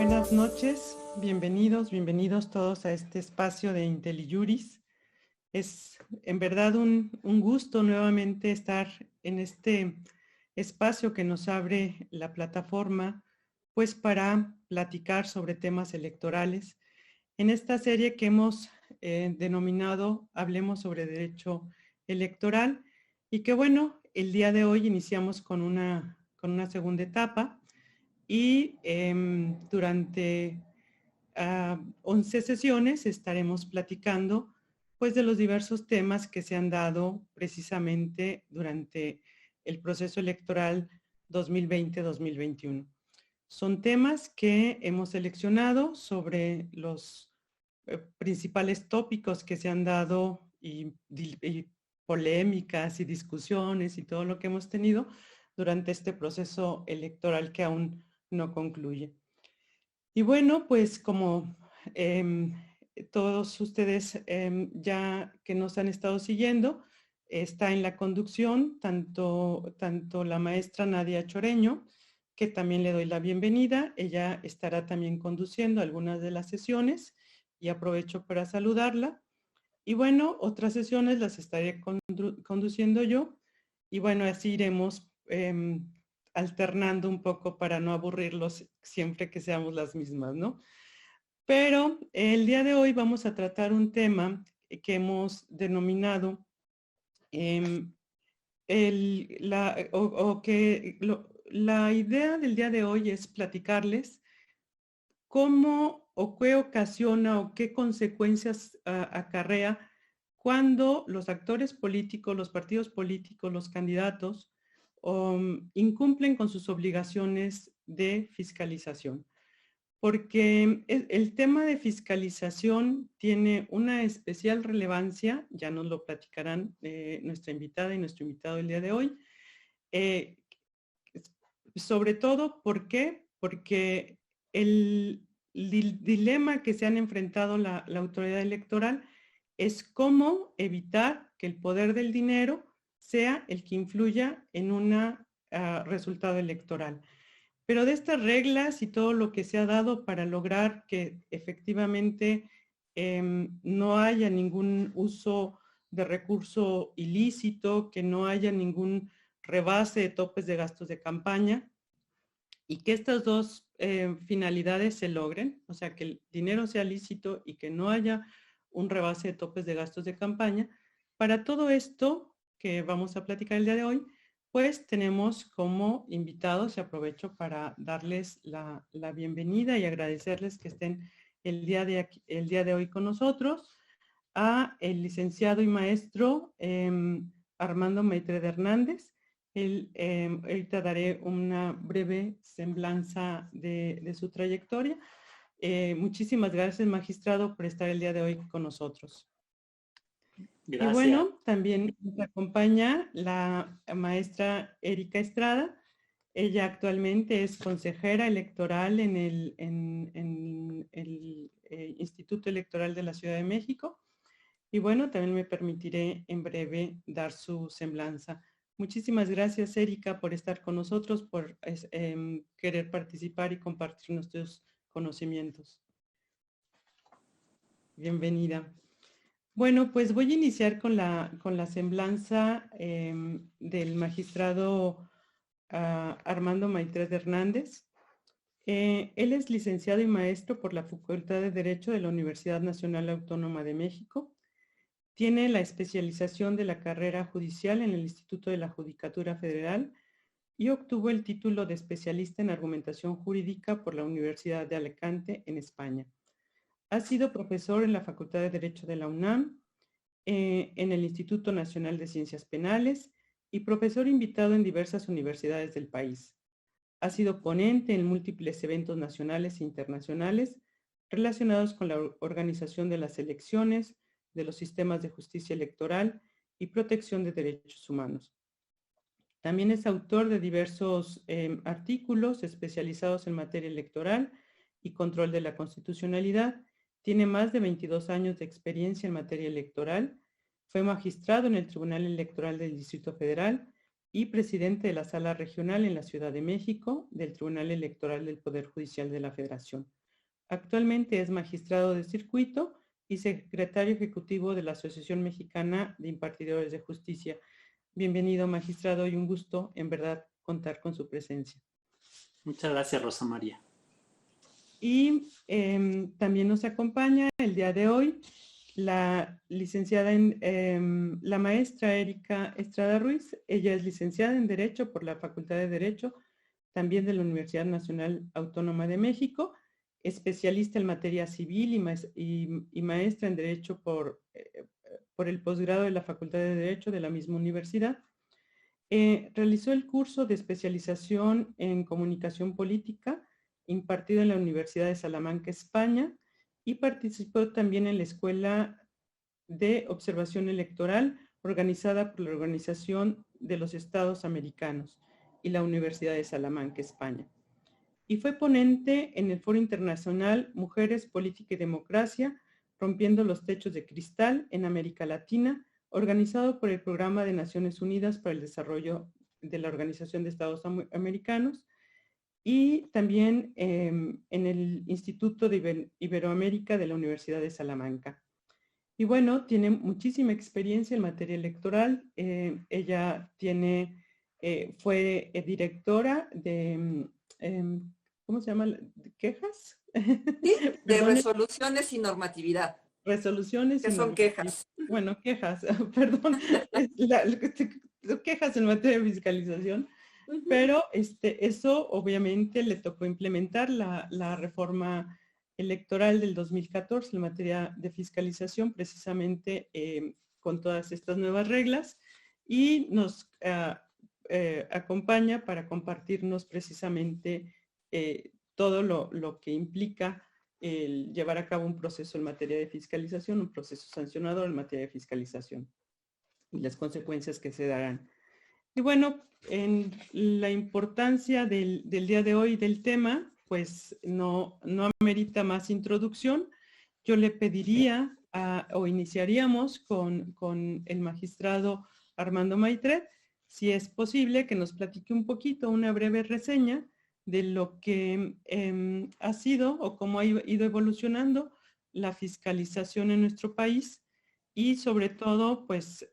Buenas noches, bienvenidos todos a este espacio de IntelliJuris. Es en verdad un gusto nuevamente estar en este espacio que nos abre la plataforma, pues para platicar sobre temas electorales. En esta serie que hemos denominado Hablemos sobre Derecho Electoral y que bueno, el día de hoy iniciamos con una segunda etapa y durante 11 sesiones estaremos platicando pues de los diversos temas que se han dado precisamente durante el proceso electoral 2020-2021. Son temas que hemos seleccionado sobre los principales tópicos que se han dado y polémicas y discusiones y todo lo que hemos tenido durante este proceso electoral que aún no concluye. Y bueno, pues como todos ustedes ya que nos han estado siguiendo, está en la conducción tanto la maestra Nadia Choreño, que también le doy la bienvenida. Ella estará también conduciendo algunas de las sesiones y aprovecho para saludarla. Y bueno, otras sesiones las estaré conduciendo yo. Y bueno, así iremos alternando un poco para no aburrirlos siempre que seamos las mismas, ¿no? Pero el día de hoy vamos a tratar un tema que hemos denominado la idea del día de hoy es platicarles cómo o qué ocasiona o qué consecuencias acarrea cuando los actores políticos, los partidos políticos, los candidatos incumplen con sus obligaciones de fiscalización. Porque el tema de fiscalización tiene una especial relevancia, ya nos lo platicarán nuestra invitada y nuestro invitado el día de hoy. Sobre todo, ¿por qué? Porque el dilema que se han enfrentado la autoridad electoral es cómo evitar que el poder del dinero sea el que influya en un resultado electoral. Pero de estas reglas y todo lo que se ha dado para lograr que efectivamente no haya ningún uso de recurso ilícito, que no haya ningún rebase de topes de gastos de campaña y que estas dos finalidades se logren, o sea, que el dinero sea lícito y que no haya un rebase de topes de gastos de campaña. Para todo esto que vamos a platicar el día de hoy, pues tenemos como invitados, y aprovecho para darles la bienvenida y agradecerles que estén el día de hoy con nosotros, a el licenciado y maestro Armando Maitrez Hernández. Ahorita daré una breve semblanza de su trayectoria. Muchísimas gracias, magistrado, por estar el día de hoy con nosotros. Gracias. Y bueno, también nos acompaña la maestra Erika Estrada. Ella actualmente es consejera electoral en el Instituto Electoral de la Ciudad de México. Y bueno, también me permitiré en breve dar su semblanza. Muchísimas gracias, Erika, por estar con nosotros, por querer participar y compartir nuestros conocimientos. Bienvenida. Bueno, pues voy a iniciar con la semblanza del magistrado Armando Maitrez Hernández. Él es licenciado y maestro por la Facultad de Derecho de la Universidad Nacional Autónoma de México. Tiene la especialización de la carrera judicial en el Instituto de la Judicatura Federal y obtuvo el título de especialista en argumentación jurídica por la Universidad de Alicante, en España. Ha sido profesor en la Facultad de Derecho de la UNAM, en el Instituto Nacional de Ciencias Penales y profesor invitado en diversas universidades del país. Ha sido ponente en múltiples eventos nacionales e internacionales relacionados con la organización de las elecciones, de los sistemas de justicia electoral y protección de derechos humanos. También es autor de diversos artículos especializados en materia electoral y control de la constitucionalidad. Tiene más de 22 años de experiencia en materia electoral. Fue magistrado en el Tribunal Electoral del Distrito Federal y presidente de la Sala Regional en la Ciudad de México del Tribunal Electoral del Poder Judicial de la Federación. Actualmente es magistrado de circuito y secretario ejecutivo de la Asociación Mexicana de Impartidores de Justicia. Bienvenido, magistrado, y un gusto, en verdad, contar con su presencia. Muchas gracias, Rosa María. Y también nos acompaña el día de hoy la licenciada la maestra Erika Estrada Ruiz. Ella es licenciada en Derecho por la Facultad de Derecho, también de la Universidad Nacional Autónoma de México, especialista en materia civil y maestra en Derecho por el posgrado de la Facultad de Derecho de la misma universidad. Realizó el curso de especialización en comunicación política impartido en la Universidad de Salamanca, España, y participó también en la Escuela de Observación Electoral organizada por la Organización de los Estados Americanos y la Universidad de Salamanca, España. Y fue ponente en el Foro Internacional Mujeres, Política y Democracia, rompiendo los techos de cristal en América Latina, organizado por el Programa de Naciones Unidas para el Desarrollo de la Organización de Estados Americanos, y también en el Instituto de Iberoamérica de la Universidad de Salamanca. Y bueno, tiene muchísima experiencia en materia electoral. Ella fue directora de, ¿cómo se llama? ¿Quejas? Sí, de resoluciones y normatividad. Resoluciones. ¿Qué son quejas? Bueno, quejas, perdón. Quejas en materia de fiscalización. Pero eso obviamente le tocó implementar la reforma electoral del 2014 en materia de fiscalización, precisamente con todas estas nuevas reglas, y nos acompaña para compartirnos precisamente todo lo que implica el llevar a cabo un proceso en materia de fiscalización, un proceso sancionador en materia de fiscalización y las consecuencias que se darán. Y bueno, en la importancia del día de hoy del tema, pues no amerita más introducción. Yo le pediría o iniciaríamos con el magistrado Armando Maitret, si es posible que nos platique un poquito, una breve reseña de lo que ha sido o cómo ha ido evolucionando la fiscalización en nuestro país y sobre todo, pues,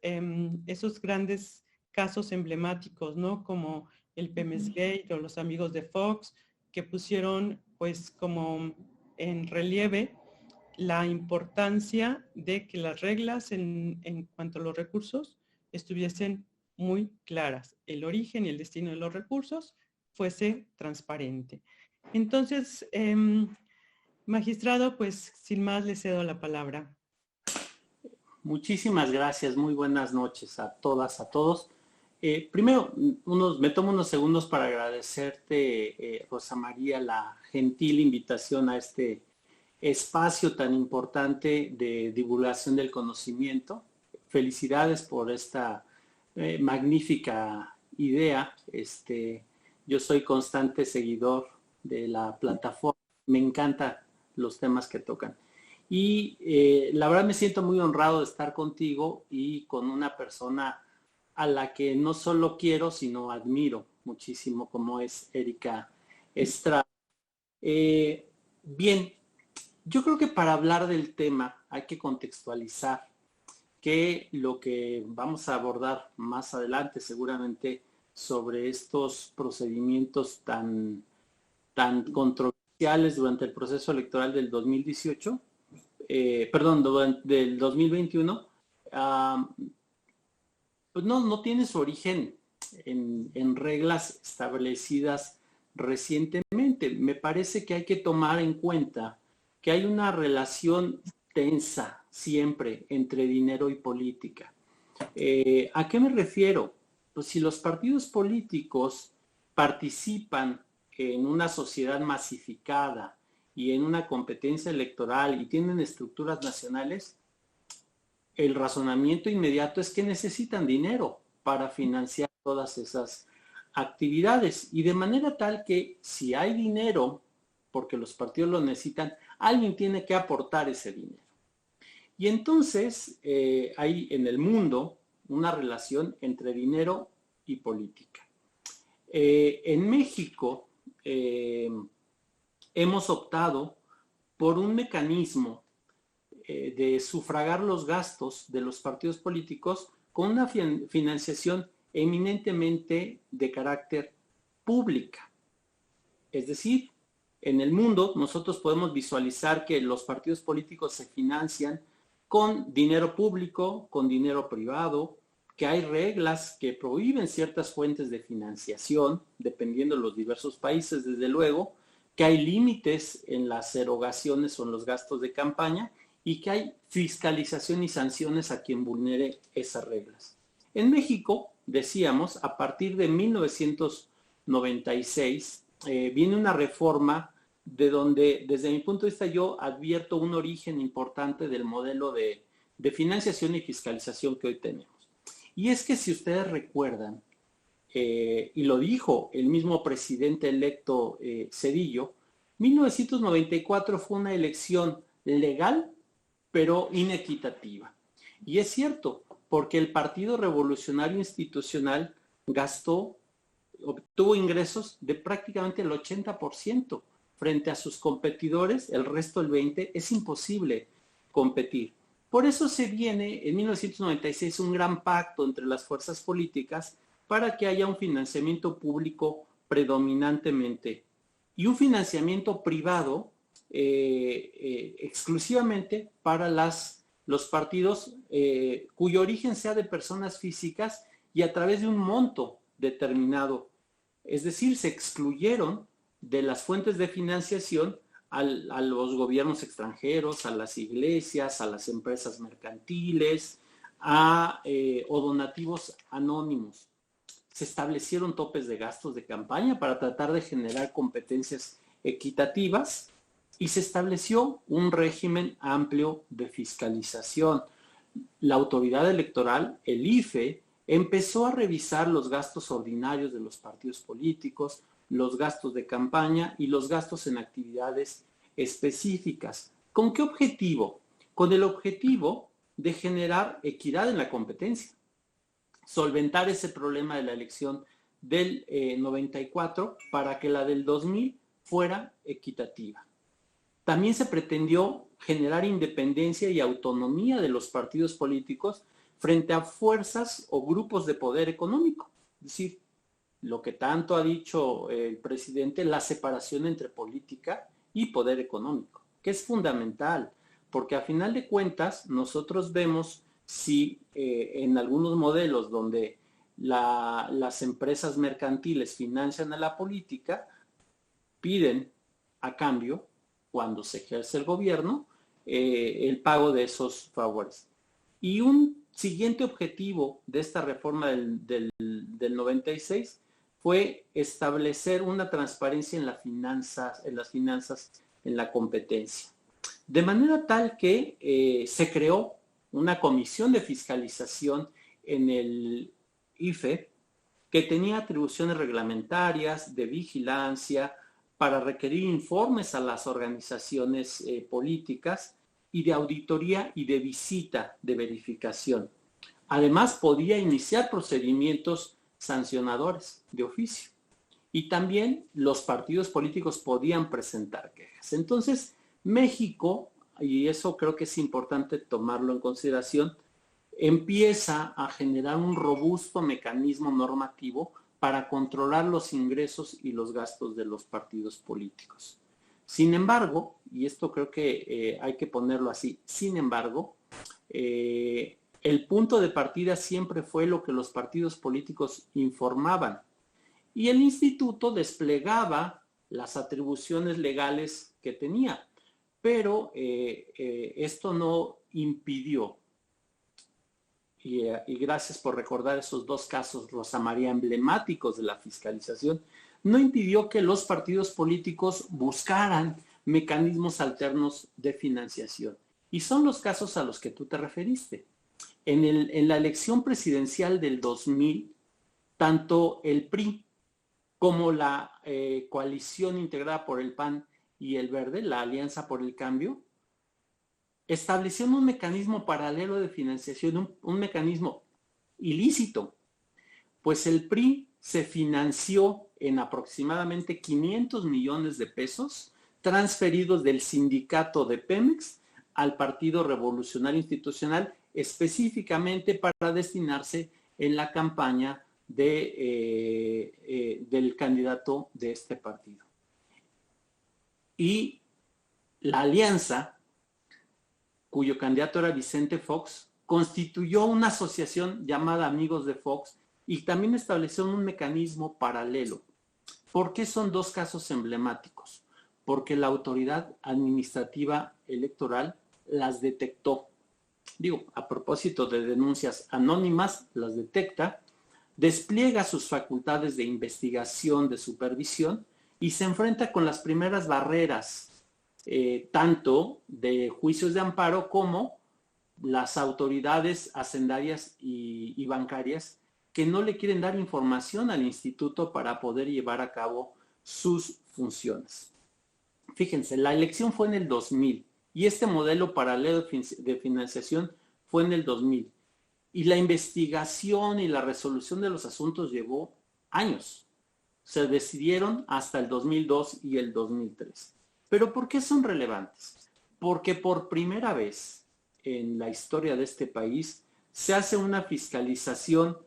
esos grandes casos emblemáticos, ¿no? Como el Pemex Gate o los amigos de Fox, que pusieron, pues, como en relieve la importancia de que las reglas en cuanto a los recursos estuviesen muy claras. El origen y el destino de los recursos fuese transparente. Entonces, magistrado, pues, sin más, le cedo la palabra. Muchísimas gracias, muy buenas noches a todas, a todos. Primero, me tomo unos segundos para agradecerte, Rosa María, la gentil invitación a este espacio tan importante de divulgación del conocimiento. Felicidades por esta magnífica idea. Yo soy constante seguidor de la plataforma, me encantan los temas que tocan. Y la verdad me siento muy honrado de estar contigo y con una persona a la que no solo quiero, sino admiro muchísimo, como es Erika Estrada. Bien, yo creo que para hablar del tema hay que contextualizar que lo que vamos a abordar más adelante seguramente sobre estos procedimientos tan controversiales durante el proceso electoral del 2018, del 2021, pues no tiene su origen en reglas establecidas recientemente. Me parece que hay que tomar en cuenta que hay una relación tensa siempre entre dinero y política. ¿A qué me refiero? Pues si los partidos políticos participan en una sociedad masificada y en una competencia electoral y tienen estructuras nacionales, el razonamiento inmediato es que necesitan dinero para financiar todas esas actividades, y de manera tal que si hay dinero, porque los partidos lo necesitan, alguien tiene que aportar ese dinero. Y entonces hay en el mundo una relación entre dinero y política. En México hemos optado por un mecanismo de sufragar los gastos de los partidos políticos con una financiación eminentemente de carácter pública. Es decir, en el mundo nosotros podemos visualizar que los partidos políticos se financian con dinero público, con dinero privado, que hay reglas que prohíben ciertas fuentes de financiación, dependiendo de los diversos países, desde luego, que hay límites en las erogaciones o en los gastos de campaña y que hay fiscalización y sanciones a quien vulnere esas reglas. En México, decíamos, a partir de 1996, viene una reforma de donde, desde mi punto de vista, yo advierto un origen importante del modelo de financiación y fiscalización que hoy tenemos. Y es que si ustedes recuerdan, y lo dijo el mismo presidente electo Zedillo, 1994 fue una elección legal, pero inequitativa. Y es cierto, porque el Partido Revolucionario Institucional obtuvo ingresos de prácticamente el 80%. Frente a sus competidores, el resto del 20%, es imposible competir. Por eso se viene en 1996 un gran pacto entre las fuerzas políticas para que haya un financiamiento público predominantemente y un financiamiento privado exclusivamente para los partidos cuyo origen sea de personas físicas y a través de un monto determinado. Es decir, se excluyeron de las fuentes de financiación a los gobiernos extranjeros, a las iglesias, a las empresas mercantiles, o donativos anónimos. Se establecieron topes de gastos de campaña para tratar de generar competencias equitativas y se estableció un régimen amplio de fiscalización. La autoridad electoral, el IFE, empezó a revisar los gastos ordinarios de los partidos políticos, los gastos de campaña y los gastos en actividades específicas. ¿Con qué objetivo? Con el objetivo de generar equidad en la competencia, solventar ese problema de la elección del 94 para que la del 2000 fuera equitativa. También se pretendió generar independencia y autonomía de los partidos políticos frente a fuerzas o grupos de poder económico. Es decir, lo que tanto ha dicho el presidente, la separación entre política y poder económico, que es fundamental, porque a final de cuentas nosotros vemos si en algunos modelos donde las empresas mercantiles financian a la política, piden a cambio, cuando se ejerce el gobierno, el pago de esos favores. Y un siguiente objetivo de esta reforma del 96 fue establecer una transparencia en las finanzas, en la competencia. De manera tal que se creó una comisión de fiscalización en el IFE que tenía atribuciones reglamentarias, de vigilancia, para requerir informes a las organizaciones políticas y de auditoría y de visita de verificación. Además, podía iniciar procedimientos sancionadores de oficio. Y también los partidos políticos podían presentar quejas. Entonces, México, y eso creo que es importante tomarlo en consideración, empieza a generar un robusto mecanismo normativo para controlar los ingresos y los gastos de los partidos políticos. Sin embargo, y esto creo que hay que ponerlo así, sin embargo, el punto de partida siempre fue lo que los partidos políticos informaban. Y el instituto desplegaba las atribuciones legales que tenía. Pero esto no impidió, y gracias por recordar esos dos casos, Rosa María, emblemáticos de la fiscalización, no impidió que los partidos políticos buscaran mecanismos alternos de financiación. Y son los casos a los que tú te referiste. En la elección presidencial del 2000, tanto el PRI como la coalición integrada por el PAN y el Verde, la Alianza por el Cambio, establecieron un mecanismo paralelo de financiación, un mecanismo ilícito, Pues el PRI se financió en aproximadamente 500 millones de pesos transferidos del sindicato de Pemex al Partido Revolucionario Institucional, específicamente para destinarse en la campaña del candidato de este partido. Y la alianza, cuyo candidato era Vicente Fox, constituyó una asociación llamada Amigos de Fox y también estableció un mecanismo paralelo. ¿Por qué son dos casos emblemáticos? Porque la autoridad administrativa electoral las detectó. Digo, a propósito de denuncias anónimas, las detecta, despliega sus facultades de investigación, de supervisión y se enfrenta con las primeras barreras, tanto de juicios de amparo como las autoridades hacendarias y bancarias que no le quieren dar información al instituto para poder llevar a cabo sus funciones. Fíjense, la elección fue en el 2000 y este modelo paralelo de financiación fue en el 2000. Y la investigación y la resolución de los asuntos llevó años. Se decidieron hasta el 2002 y el 2003. ¿Pero por qué son relevantes? Porque por primera vez en la historia de este país se hace una fiscalización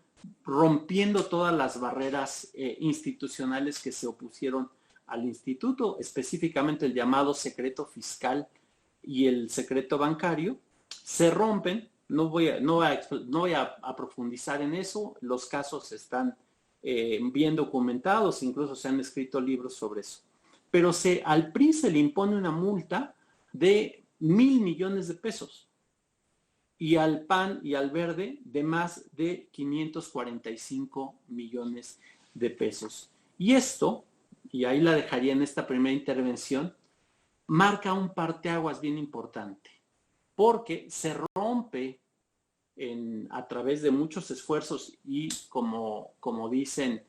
rompiendo todas las barreras institucionales que se opusieron al instituto, específicamente el llamado secreto fiscal y el secreto bancario, se rompen. No voy a profundizar en eso, los casos están bien documentados, incluso se han escrito libros sobre eso. Pero al PRI se le impone una multa de 1,000 millones de pesos y al PAN y al Verde de más de 545 millones de pesos. Y esto, y ahí la dejaría en esta primera intervención, marca un parteaguas bien importante, porque se rompe a través de muchos esfuerzos y como dicen,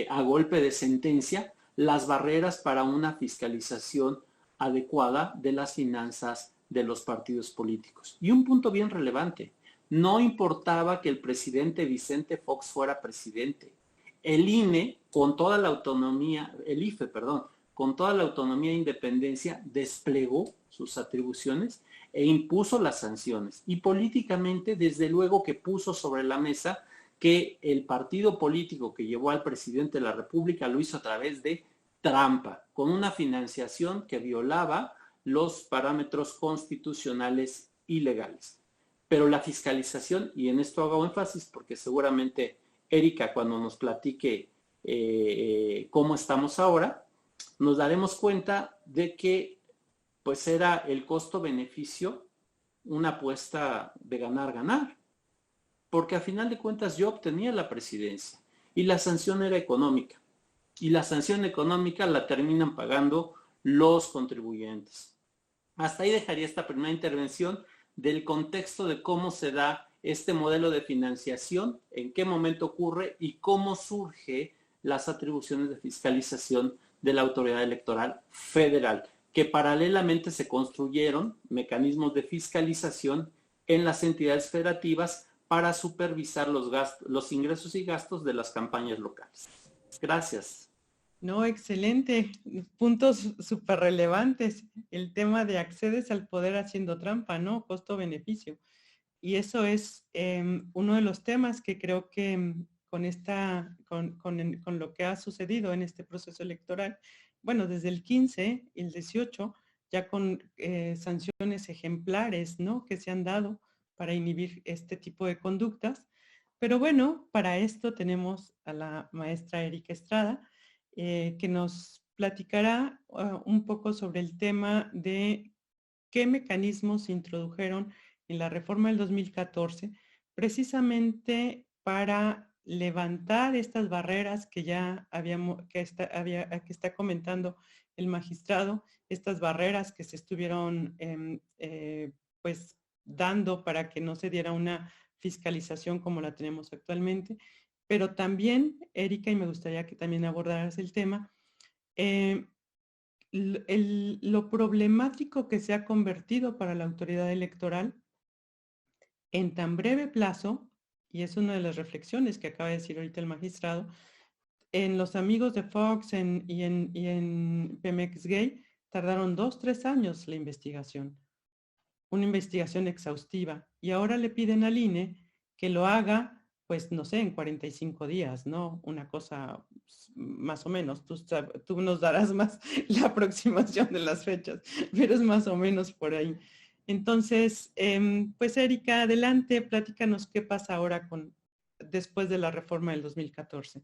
a golpe de sentencia, las barreras para una fiscalización adecuada de las finanzas de los partidos políticos. Y un punto bien relevante, no importaba que el presidente Vicente Fox fuera presidente. El INE, con toda la autonomía, el IFE, perdón, con toda la autonomía e independencia, desplegó sus atribuciones e impuso las sanciones. Y políticamente, desde luego que puso sobre la mesa que el partido político que llevó al presidente de la República lo hizo a través de trampa, con una financiación que violaba los parámetros constitucionales y legales. Pero la fiscalización, y en esto hago énfasis porque seguramente Erika cuando nos platique cómo estamos ahora, nos daremos cuenta de que pues era el costo-beneficio una apuesta de ganar-ganar, porque a final de cuentas yo obtenía la presidencia y la sanción era económica, y la sanción económica la terminan pagando los contribuyentes. Hasta ahí dejaría esta primera intervención del contexto de cómo se da este modelo de financiación, en qué momento ocurre y cómo surge las atribuciones de fiscalización de la autoridad electoral federal, que paralelamente se construyeron mecanismos de fiscalización en las entidades federativas para supervisar los ingresos y gastos de las campañas locales. Gracias. No, excelente. Puntos súper relevantes. El tema de accedes al poder haciendo trampa, ¿no? Costo-beneficio. Y eso es uno de los temas que creo que con lo que ha sucedido en este proceso electoral, bueno, desde el 15 y el 18, ya con sanciones ejemplares, ¿no? Que se han dado para inhibir este tipo de conductas. Pero bueno, para esto tenemos a la maestra Erika Estrada, que nos platicará un poco sobre el tema de qué mecanismos se introdujeron en la reforma del 2014, precisamente para levantar estas barreras que ya que está comentando el magistrado, estas barreras que se estuvieron pues dando para que no se diera una fiscalización como la tenemos actualmente. Pero también, Erika, y me gustaría que también abordaras el tema, lo problemático que se ha convertido para la autoridad electoral en tan breve plazo y es una de las reflexiones que acaba de decir ahorita el magistrado, en los amigos de Fox y en Pemex Gay tardaron 2, 3 años la investigación, una investigación exhaustiva, y ahora le piden al INE que lo haga, pues no sé, en 45 días, ¿no? Una cosa más o menos, tú nos darás más la aproximación de las fechas, pero es más o menos por ahí. Entonces, pues Erika, adelante, platícanos qué pasa ahora después de la reforma del 2014.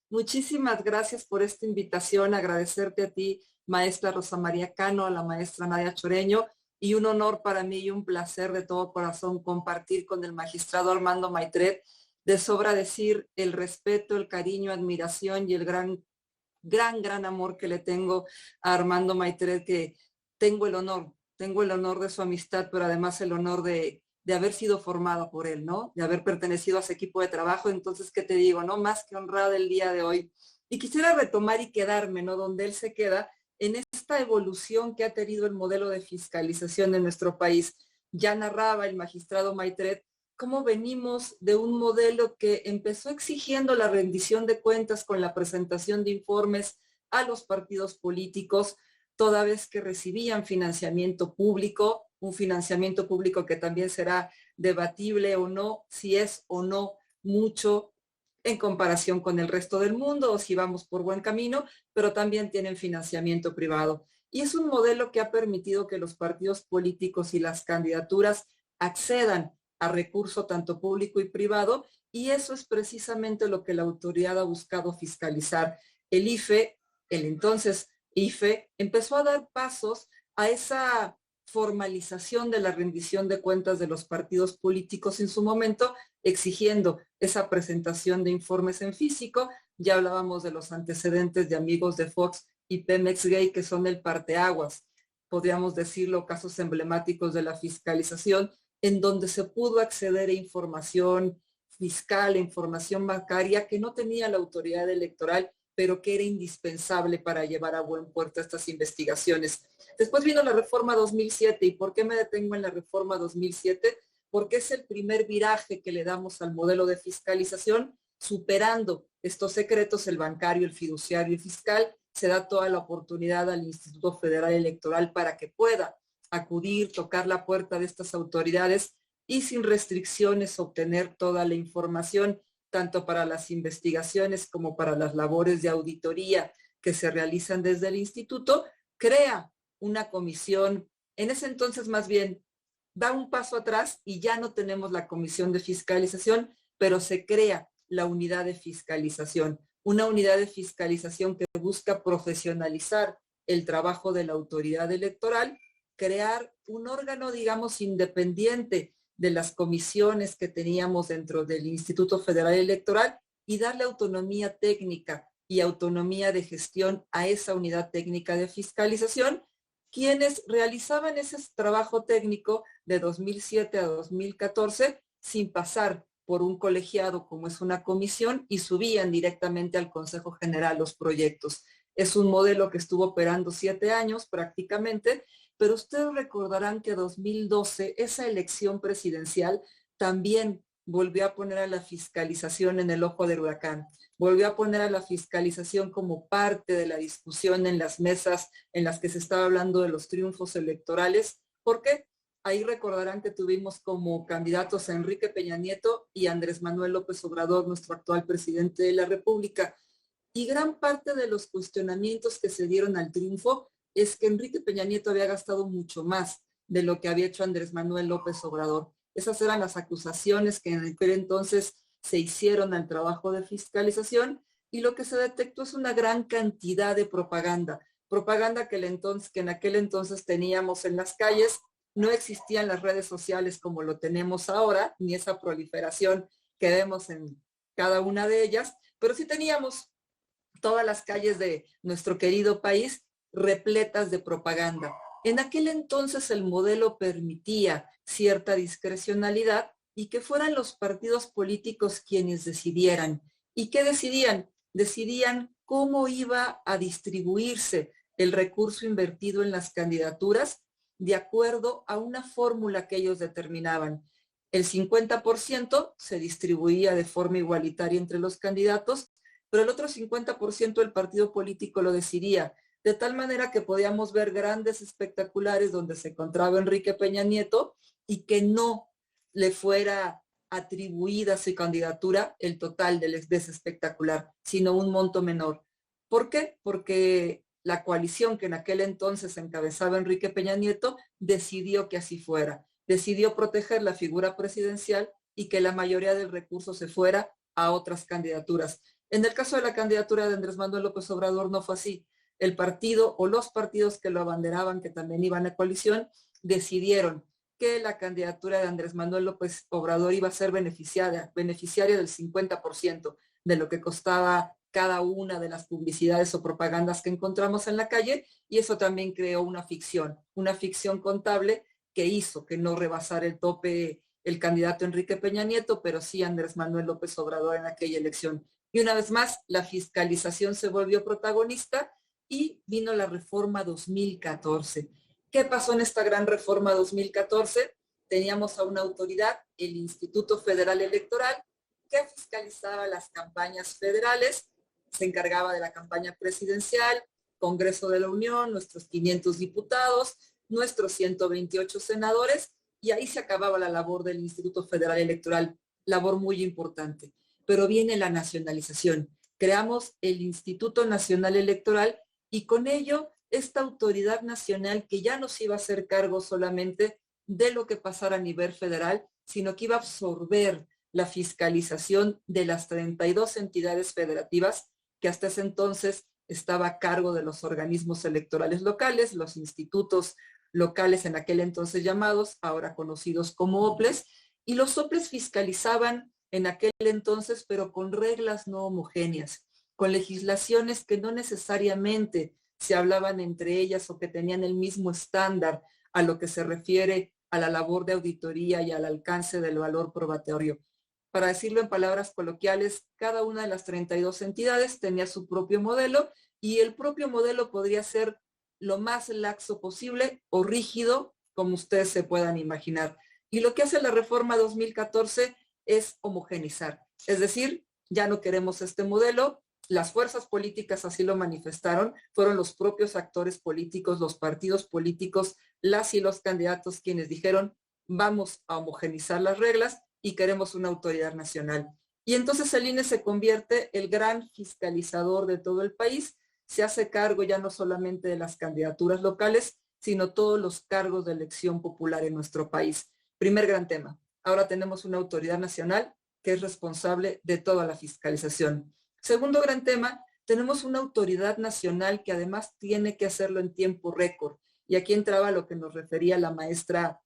Muchísimas gracias por esta invitación, agradecerte a ti, maestra Rosa María Cano, a la maestra Nadia Choreño, y un honor para mí y un placer de todo corazón compartir con el magistrado Armando Maitret. De sobra decir el respeto, el cariño, admiración y el gran amor que le tengo a Armando Maitret, que tengo el honor de su amistad, pero además el honor de haber sido formada por él, ¿no? De haber pertenecido a su equipo de trabajo. Entonces, ¿qué te digo, no? Más que honrada el día de hoy. Y quisiera retomar y quedarme, ¿no? Donde él se queda, en esta evolución que ha tenido el modelo de fiscalización de nuestro país. Ya narraba el magistrado Maitret cómo venimos de un modelo que empezó exigiendo la rendición de cuentas con la presentación de informes a los partidos políticos, toda vez que recibían financiamiento público, un financiamiento público que también será debatible o no, si es o no mucho en comparación con el resto del mundo o si vamos por buen camino, pero también tienen financiamiento privado. Y es un modelo que ha permitido que los partidos políticos y las candidaturas accedan a recurso tanto público y privado, y eso es precisamente lo que la autoridad ha buscado fiscalizar. El IFE, el entonces IFE, empezó a dar pasos a esa formalización de la rendición de cuentas de los partidos políticos en su momento, exigiendo esa presentación de informes en físico. Ya hablábamos de los antecedentes de amigos de Fox y Pemex Gay, que son el parteaguas, podríamos decirlo, casos emblemáticos de la fiscalización, en donde se pudo acceder a información fiscal, información bancaria que no tenía la autoridad electoral, pero que era indispensable para llevar a buen puerto estas investigaciones. Después vino la reforma 2007. ¿Y por qué me detengo en la reforma 2007? Porque es el primer viraje que le damos al modelo de fiscalización, superando estos secretos, el bancario, el fiduciario y fiscal. Se da toda la oportunidad al Instituto Federal Electoral para que pueda acudir, tocar la puerta de estas autoridades y sin restricciones obtener toda la información, tanto para las investigaciones como para las labores de auditoría que se realizan desde el instituto. Crea una comisión, en ese entonces más bien da un paso atrás y ya no tenemos la comisión de fiscalización, pero se crea la unidad de fiscalización, una unidad de fiscalización que busca profesionalizar el trabajo de la autoridad electoral, crear un órgano, digamos, independiente de las comisiones que teníamos dentro del Instituto Federal Electoral y darle autonomía técnica y autonomía de gestión a esa unidad técnica de fiscalización, quienes realizaban ese trabajo técnico de 2007 a 2014 sin pasar por un colegiado como es una comisión y subían directamente al Consejo General los proyectos. Es un modelo que estuvo operando 7 años prácticamente, pero ustedes recordarán que 2012, esa elección presidencial, también volvió a poner a la fiscalización en el ojo del huracán, volvió a poner a la fiscalización como parte de la discusión en las mesas en las que se estaba hablando de los triunfos electorales. ¿Por qué? Ahí recordarán que tuvimos como candidatos a Enrique Peña Nieto y Andrés Manuel López Obrador, nuestro actual presidente de la República. Y gran parte de los cuestionamientos que se dieron al triunfo es que Enrique Peña Nieto había gastado mucho más de lo que había hecho Andrés Manuel López Obrador. Esas eran las acusaciones que en aquel entonces se hicieron al trabajo de fiscalización, y lo que se detectó es una gran cantidad de propaganda que en aquel entonces teníamos en las calles. No existían las redes sociales como lo tenemos ahora, ni esa proliferación que vemos en cada una de ellas, pero sí teníamos todas las calles de nuestro querido país repletas de propaganda. En aquel entonces el modelo permitía cierta discrecionalidad y que fueran los partidos políticos quienes decidieran. ¿Y qué decidían? Decidían cómo iba a distribuirse el recurso invertido en las candidaturas de acuerdo a una fórmula que ellos determinaban. El 50% se distribuía de forma igualitaria entre los candidatos, pero el otro 50% el partido político lo decidía, de tal manera que podíamos ver grandes espectaculares donde se encontraba Enrique Peña Nieto y que no le fuera atribuida a su candidatura el total de ese espectacular, sino un monto menor. ¿Por qué? Porque la coalición que en aquel entonces encabezaba Enrique Peña Nieto decidió que así fuera. Decidió proteger la figura presidencial y que la mayoría del recurso se fuera a otras candidaturas. En el caso de la candidatura de Andrés Manuel López Obrador no fue así. El partido o los partidos que lo abanderaban, que también iban a coalición, decidieron que la candidatura de Andrés Manuel López Obrador iba a ser beneficiaria del 50% de lo que costaba cada una de las publicidades o propagandas que encontramos en la calle, y eso también creó una ficción contable que hizo que no rebasara el tope el candidato Enrique Peña Nieto, pero sí Andrés Manuel López Obrador en aquella elección. Y una vez más, la fiscalización se volvió protagonista y vino la reforma 2014. ¿Qué pasó en esta gran reforma 2014? Teníamos a una autoridad, el Instituto Federal Electoral, que fiscalizaba las campañas federales, se encargaba de la campaña presidencial, Congreso de la Unión, nuestros 500 diputados, nuestros 128 senadores, y ahí se acababa la labor del Instituto Federal Electoral, labor muy importante. Pero viene la nacionalización. Creamos el Instituto Nacional Electoral y con ello esta autoridad nacional que ya no se iba a hacer cargo solamente de lo que pasara a nivel federal, sino que iba a absorber la fiscalización de las 32 entidades federativas que hasta ese entonces estaba a cargo de los organismos electorales locales, los institutos locales en aquel entonces llamados, ahora conocidos como OPLES, y los OPLES fiscalizaban en aquel entonces, pero con reglas no homogéneas, con legislaciones que no necesariamente se hablaban entre ellas o que tenían el mismo estándar a lo que se refiere a la labor de auditoría y al alcance del valor probatorio. Para decirlo en palabras coloquiales, cada una de las 32 entidades tenía su propio modelo y el propio modelo podría ser lo más laxo posible o rígido, como ustedes se puedan imaginar. Y lo que hace la reforma 2014 es homogenizar. Es decir, ya no queremos este modelo. Las fuerzas políticas así lo manifestaron, fueron los propios actores políticos, los partidos políticos, las y los candidatos quienes dijeron, vamos a homogenizar las reglas y queremos una autoridad nacional. Y entonces el INE se convierte el gran fiscalizador de todo el país, se hace cargo ya no solamente de las candidaturas locales, sino todos los cargos de elección popular en nuestro país. Primer gran tema. Ahora tenemos una autoridad nacional que es responsable de toda la fiscalización. Segundo gran tema, tenemos una autoridad nacional que además tiene que hacerlo en tiempo récord. Y aquí entraba lo que nos refería la maestra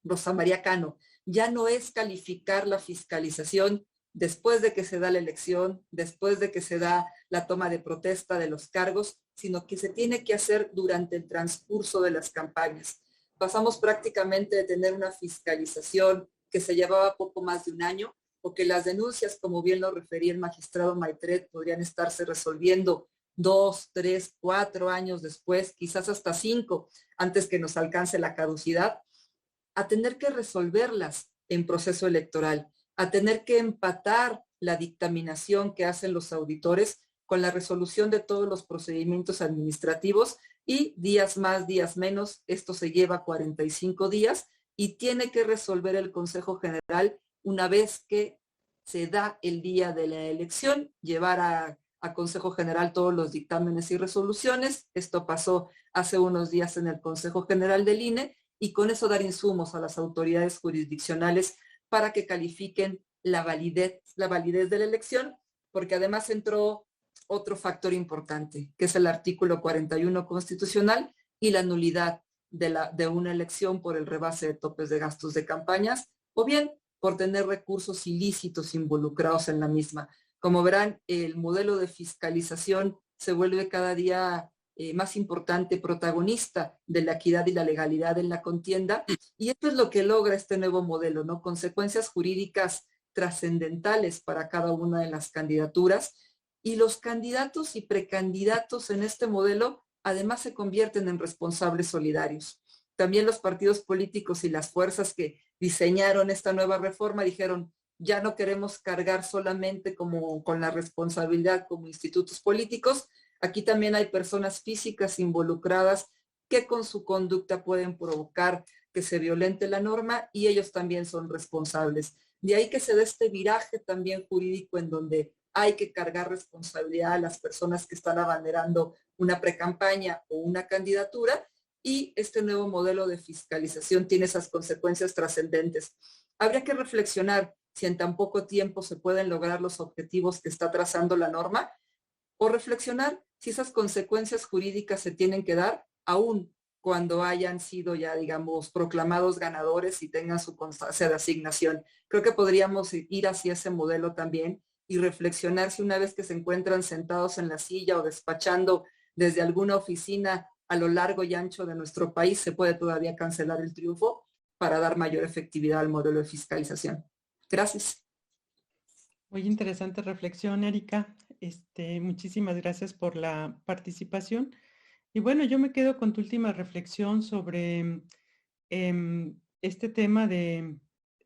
Rosa María Cano. Ya no es calificar la fiscalización después de que se da la elección, después de que se da la toma de protesta de los cargos, sino que se tiene que hacer durante el transcurso de las campañas. Pasamos prácticamente de tener una fiscalización que se llevaba poco más de un año, o que las denuncias, como bien lo refería el magistrado Maitret, podrían estarse resolviendo 2, 3, 4 años después, quizás hasta 5, antes que nos alcance la caducidad, a tener que resolverlas en proceso electoral, a tener que empatar la dictaminación que hacen los auditores con la resolución de todos los procedimientos administrativos y días más, días menos, esto se lleva 45 días y tiene que resolver el Consejo General una vez que se da el día de la elección, llevar a Consejo General todos los dictámenes y resoluciones. Esto pasó hace unos días en el Consejo General del INE y con eso dar insumos a las autoridades jurisdiccionales para que califiquen la validez de la elección, porque además entró otro factor importante, que es el artículo 41 constitucional y la nulidad de una elección por el rebase de topes de gastos de campañas, o bien por tener recursos ilícitos involucrados en la misma. Como verán, el modelo de fiscalización se vuelve cada día más importante, protagonista de la equidad y la legalidad en la contienda, y esto es lo que logra este nuevo modelo, ¿no? Consecuencias jurídicas trascendentales para cada una de las candidaturas, y los candidatos y precandidatos en este modelo además se convierten en responsables solidarios. también los partidos políticos y las fuerzas que diseñaron esta nueva reforma dijeron, ya no queremos cargar solamente como con la responsabilidad como institutos políticos, aquí también hay personas físicas involucradas que con su conducta pueden provocar que se violente la norma y ellos también son responsables. De ahí que se dé este viraje también jurídico en donde hay que cargar responsabilidad a las personas que están abanderando una precampaña o una candidatura, y este nuevo modelo de fiscalización tiene esas consecuencias trascendentes. Habría que reflexionar si en tan poco tiempo se pueden lograr los objetivos que está trazando la norma, o reflexionar si esas consecuencias jurídicas se tienen que dar aún cuando hayan sido ya, digamos, proclamados ganadores y tengan su constancia de asignación. Creo que podríamos ir hacia ese modelo también y reflexionar si una vez que se encuentran sentados en la silla o despachando desde alguna oficina a lo largo y ancho de nuestro país, se puede todavía cancelar el triunfo para dar mayor efectividad al modelo de fiscalización. Gracias. Muy interesante reflexión, Erika. Muchísimas gracias por la participación. Y bueno, yo me quedo con tu última reflexión sobre este tema de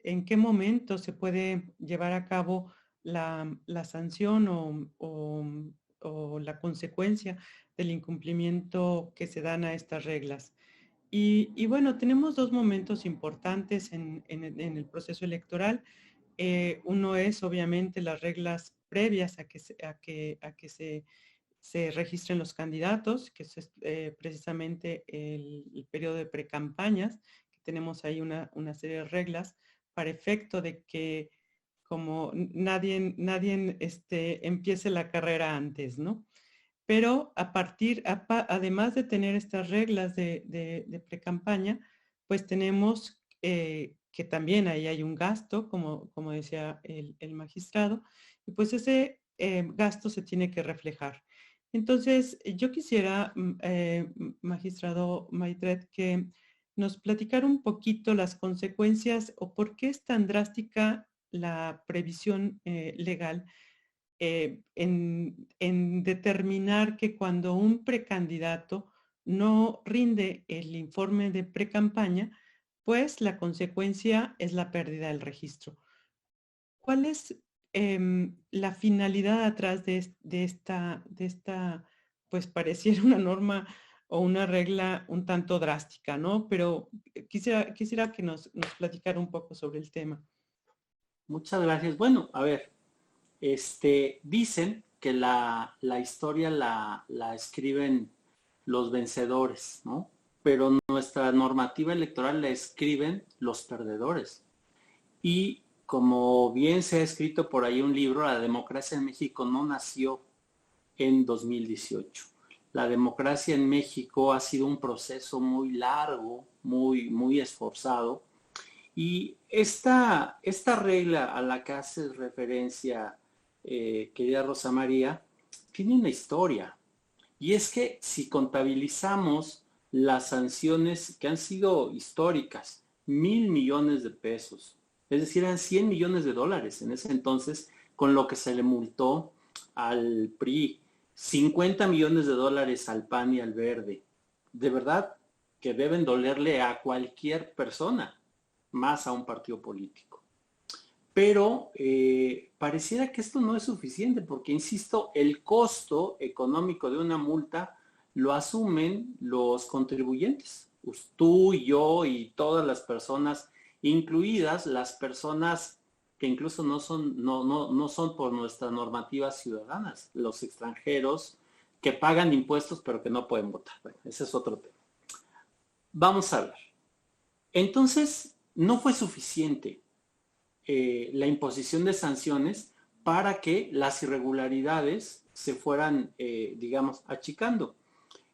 en qué momento se puede llevar a cabo la sanción o la consecuencia del incumplimiento que se dan a estas reglas. Y bueno, tenemos dos momentos importantes en el proceso electoral. Uno es obviamente las reglas previas a que se registren los candidatos, que es precisamente el periodo de precampañas, que tenemos ahí una serie de reglas para efecto de que como nadie empiece la carrera antes, ¿no? Pero además de tener estas reglas de precampaña, pues tenemos que también ahí hay un gasto, como decía el magistrado, y pues ese gasto se tiene que reflejar. Entonces, yo quisiera, magistrado Maitret, que nos platicara un poquito las consecuencias o por qué es tan drástica la previsión legal en determinar que cuando un precandidato no rinde el informe de precampaña, pues la consecuencia es la pérdida del registro. ¿Cuál es la finalidad atrás de esta, pues pareciera una norma o una regla un tanto drástica, ¿no? Pero quisiera que nos platicara un poco sobre el tema. Muchas gracias. Bueno, a ver, dicen que la historia la escriben los vencedores, ¿no? Pero nuestra normativa electoral la escriben los perdedores. Y como bien se ha escrito por ahí un libro, la democracia en México no nació en 2018. La democracia en México ha sido un proceso muy largo, muy esforzado. Y esta regla a la que haces referencia, querida Rosa María, tiene una historia. Y es que si contabilizamos las sanciones que han sido históricas, 1,000 millones de pesos, es decir, eran 100 millones de dólares en ese entonces, con lo que se le multó al PRI, 50 millones de dólares al PAN y al Verde. De verdad que deben dolerle a cualquier persona, más a un partido político. Pero pareciera que esto no es suficiente porque, insisto, el costo económico de una multa lo asumen los contribuyentes. Pues tú y yo y todas las personas, incluidas las personas que incluso no son por nuestras normativas ciudadanas, los extranjeros que pagan impuestos pero que no pueden votar. Bueno, ese es otro tema. Vamos a ver. Entonces, no fue suficiente la imposición de sanciones para que las irregularidades se fueran, digamos, achicando.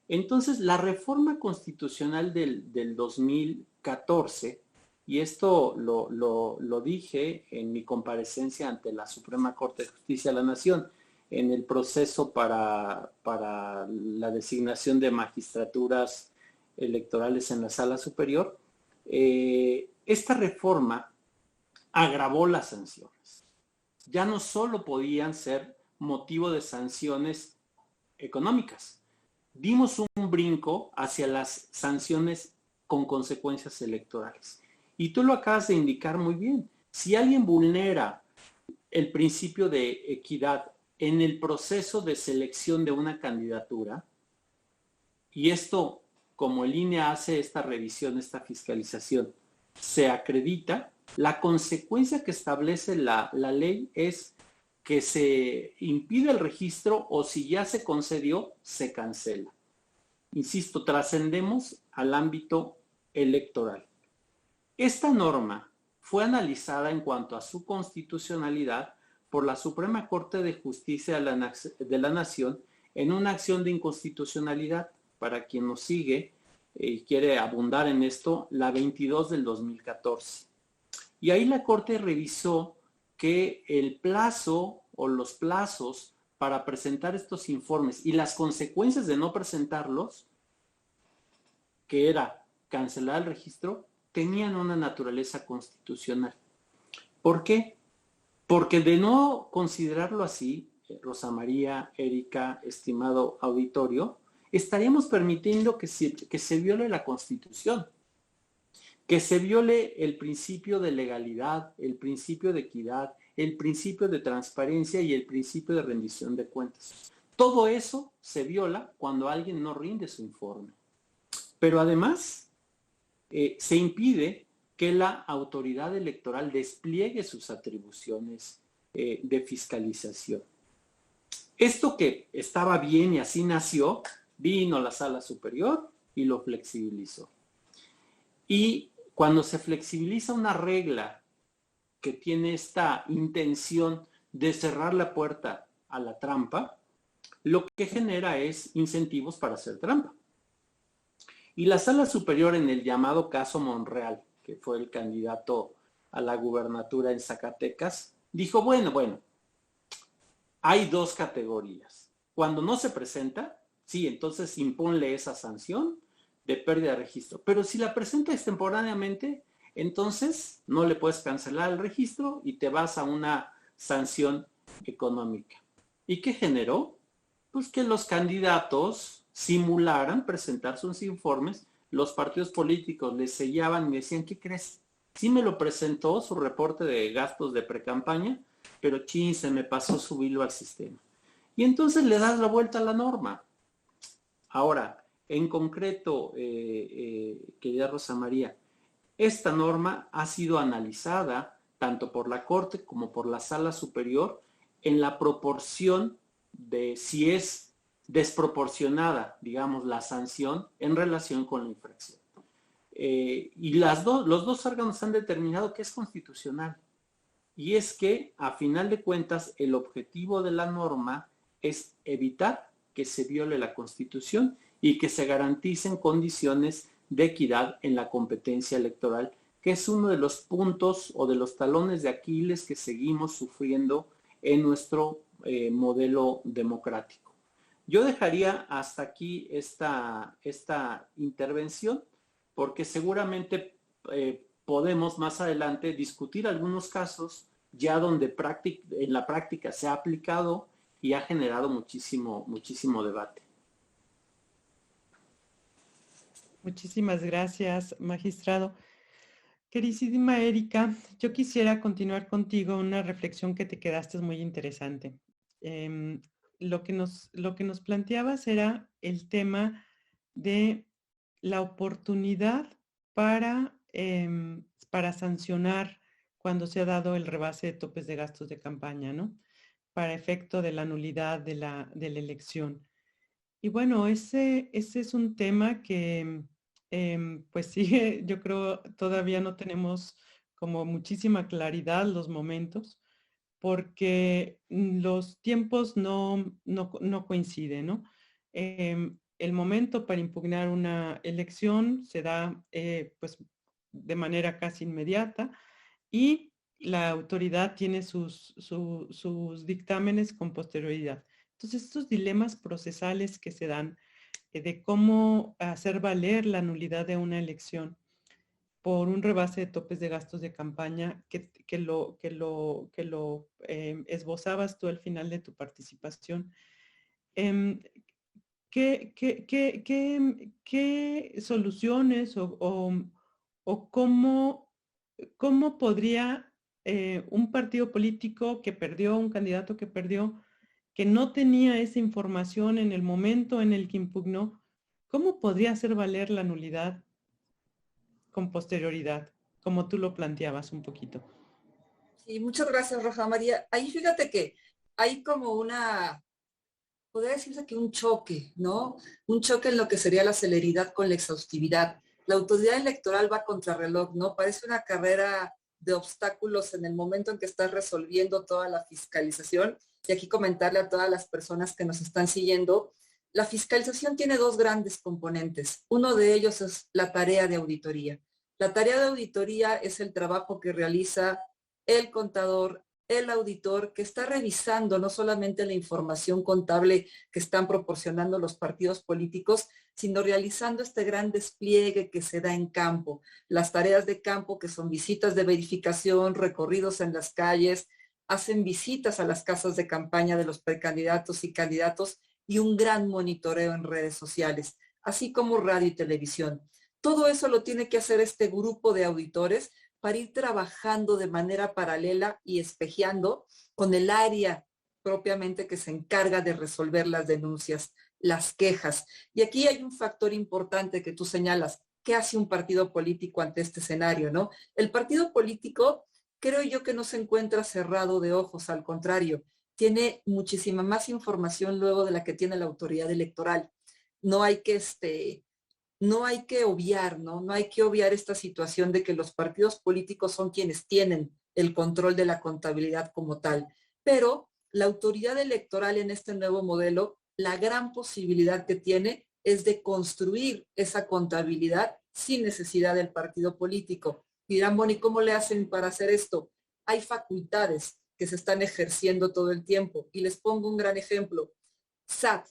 Entonces, la reforma constitucional del 2014, y esto lo dije en mi comparecencia ante la Suprema Corte de Justicia de la Nación, en el proceso para la designación de magistraturas electorales en la Sala Superior, esta reforma agravó las sanciones. Ya no solo podían ser motivo de sanciones económicas. Dimos un brinco hacia las sanciones con consecuencias electorales. Y tú lo acabas de indicar muy bien. Si alguien vulnera el principio de equidad en el proceso de selección de una candidatura, y esto, como el INE hace esta revisión, esta fiscalización, se acredita, la consecuencia que establece la ley es que se impide el registro o si ya se concedió, se cancela. Insisto, trascendemos al ámbito electoral. Esta norma fue analizada en cuanto a su constitucionalidad por la Suprema Corte de Justicia de la Nación en una acción de inconstitucionalidad. Para quien nos sigue y quiere abundar en esto, la 22 del 2014. Y ahí la Corte revisó que el plazo o los plazos para presentar estos informes y las consecuencias de no presentarlos, que era cancelar el registro, tenían una naturaleza constitucional. ¿Por qué? Porque de no considerarlo así, Rosa María, Erika, estimado auditorio, estaríamos permitiendo que se viole la Constitución, que se viole el principio de legalidad, el principio de equidad, el principio de transparencia y el principio de rendición de cuentas. Todo eso se viola cuando alguien no rinde su informe. Pero además, se impide que la autoridad electoral despliegue sus atribuciones de fiscalización. Esto que estaba bien y así nació, vino a la Sala Superior y lo flexibilizó. Y cuando se flexibiliza una regla que tiene esta intención de cerrar la puerta a la trampa, lo que genera es incentivos para hacer trampa. Y la Sala Superior en el llamado caso Monreal, que fue el candidato a la gubernatura en Zacatecas, dijo, bueno, hay dos categorías. Cuando no se presenta, sí, entonces imponle esa sanción de pérdida de registro. Pero si la presenta extemporáneamente, entonces no le puedes cancelar el registro y te vas a una sanción económica. ¿Y qué generó? Pues que los candidatos simularan presentar sus informes, los partidos políticos les sellaban y decían, ¿qué crees? Sí me lo presentó su reporte de gastos de precampaña, pero chin, se me pasó subirlo al sistema. Y entonces le das la vuelta a la norma. Ahora, en concreto, querida Rosa María, esta norma ha sido analizada tanto por la Corte como por la Sala Superior en la proporción de si es desproporcionada, digamos, la sanción en relación con la infracción. Y los dos órganos han determinado que es constitucional. Y es que, a final de cuentas, el objetivo de la norma es evitar que se viole la Constitución y que se garanticen condiciones de equidad en la competencia electoral, que es uno de los puntos o de los talones de Aquiles que seguimos sufriendo en nuestro modelo democrático. Yo dejaría hasta aquí esta intervención, porque seguramente podemos más adelante discutir algunos casos ya donde en la práctica se ha aplicado y ha generado muchísimo debate. Muchísimas gracias, magistrado. Queridísima Erika, yo quisiera continuar contigo una reflexión que te quedaste muy interesante. Lo que nos planteabas era el tema de la oportunidad para sancionar cuando se ha dado el rebase de topes de gastos de campaña, ¿no? Para efecto de la nulidad de la elección. Y bueno, ese es un tema que pues sigue, yo creo, todavía no tenemos como muchísima claridad los momentos, porque los tiempos no coinciden, ¿no? El momento para impugnar una elección se da pues de manera casi inmediata y la autoridad tiene sus dictámenes con posterioridad. Entonces, estos dilemas procesales que se dan de cómo hacer valer la nulidad de una elección por un rebase de topes de gastos de campaña que lo esbozabas tú al final de tu participación. qué soluciones o cómo podría un partido político que perdió, un candidato que perdió, que no tenía esa información en el momento en el que impugnó, cómo podría hacer valer la nulidad con posterioridad, como tú lo planteabas un poquito? Sí, muchas gracias, Rosa María. Ahí fíjate que hay como podría decirse que un choque, ¿no? Un choque en lo que sería la celeridad con la exhaustividad. La autoridad electoral va contra reloj, ¿no? Parece una carrera de obstáculos en el momento en que estás resolviendo toda la fiscalización. Y aquí comentarle a todas las personas que nos están siguiendo, la fiscalización tiene dos grandes componentes. Uno de ellos es la tarea de auditoría. La tarea de auditoría es el trabajo que realiza el contador, el auditor, que está revisando no solamente la información contable que están proporcionando los partidos políticos, sino realizando este gran despliegue que se da en campo. Las tareas de campo, que son visitas de verificación, recorridos en las calles, hacen visitas a las casas de campaña de los precandidatos y candidatos y un gran monitoreo en redes sociales, así como radio y televisión. Todo eso lo tiene que hacer este grupo de auditores para ir trabajando de manera paralela y espejeando con el área propiamente que se encarga de resolver las denuncias, las quejas. Y aquí hay un factor importante que tú señalas. ¿Qué hace un partido político ante este escenario, no? El partido político, creo yo que no se encuentra cerrado de ojos, al contrario, tiene muchísima más información luego de la que tiene la autoridad electoral. No hay que no hay que obviar, ¿no? No hay que obviar esta situación de que los partidos políticos son quienes tienen el control de la contabilidad como tal. Pero la autoridad electoral en este nuevo modelo, la gran posibilidad que tiene es de construir esa contabilidad sin necesidad del partido político. Dirán, bueno, ¿y cómo le hacen para hacer esto? Hay facultades que se están ejerciendo todo el tiempo. Y les pongo un gran ejemplo. SAT.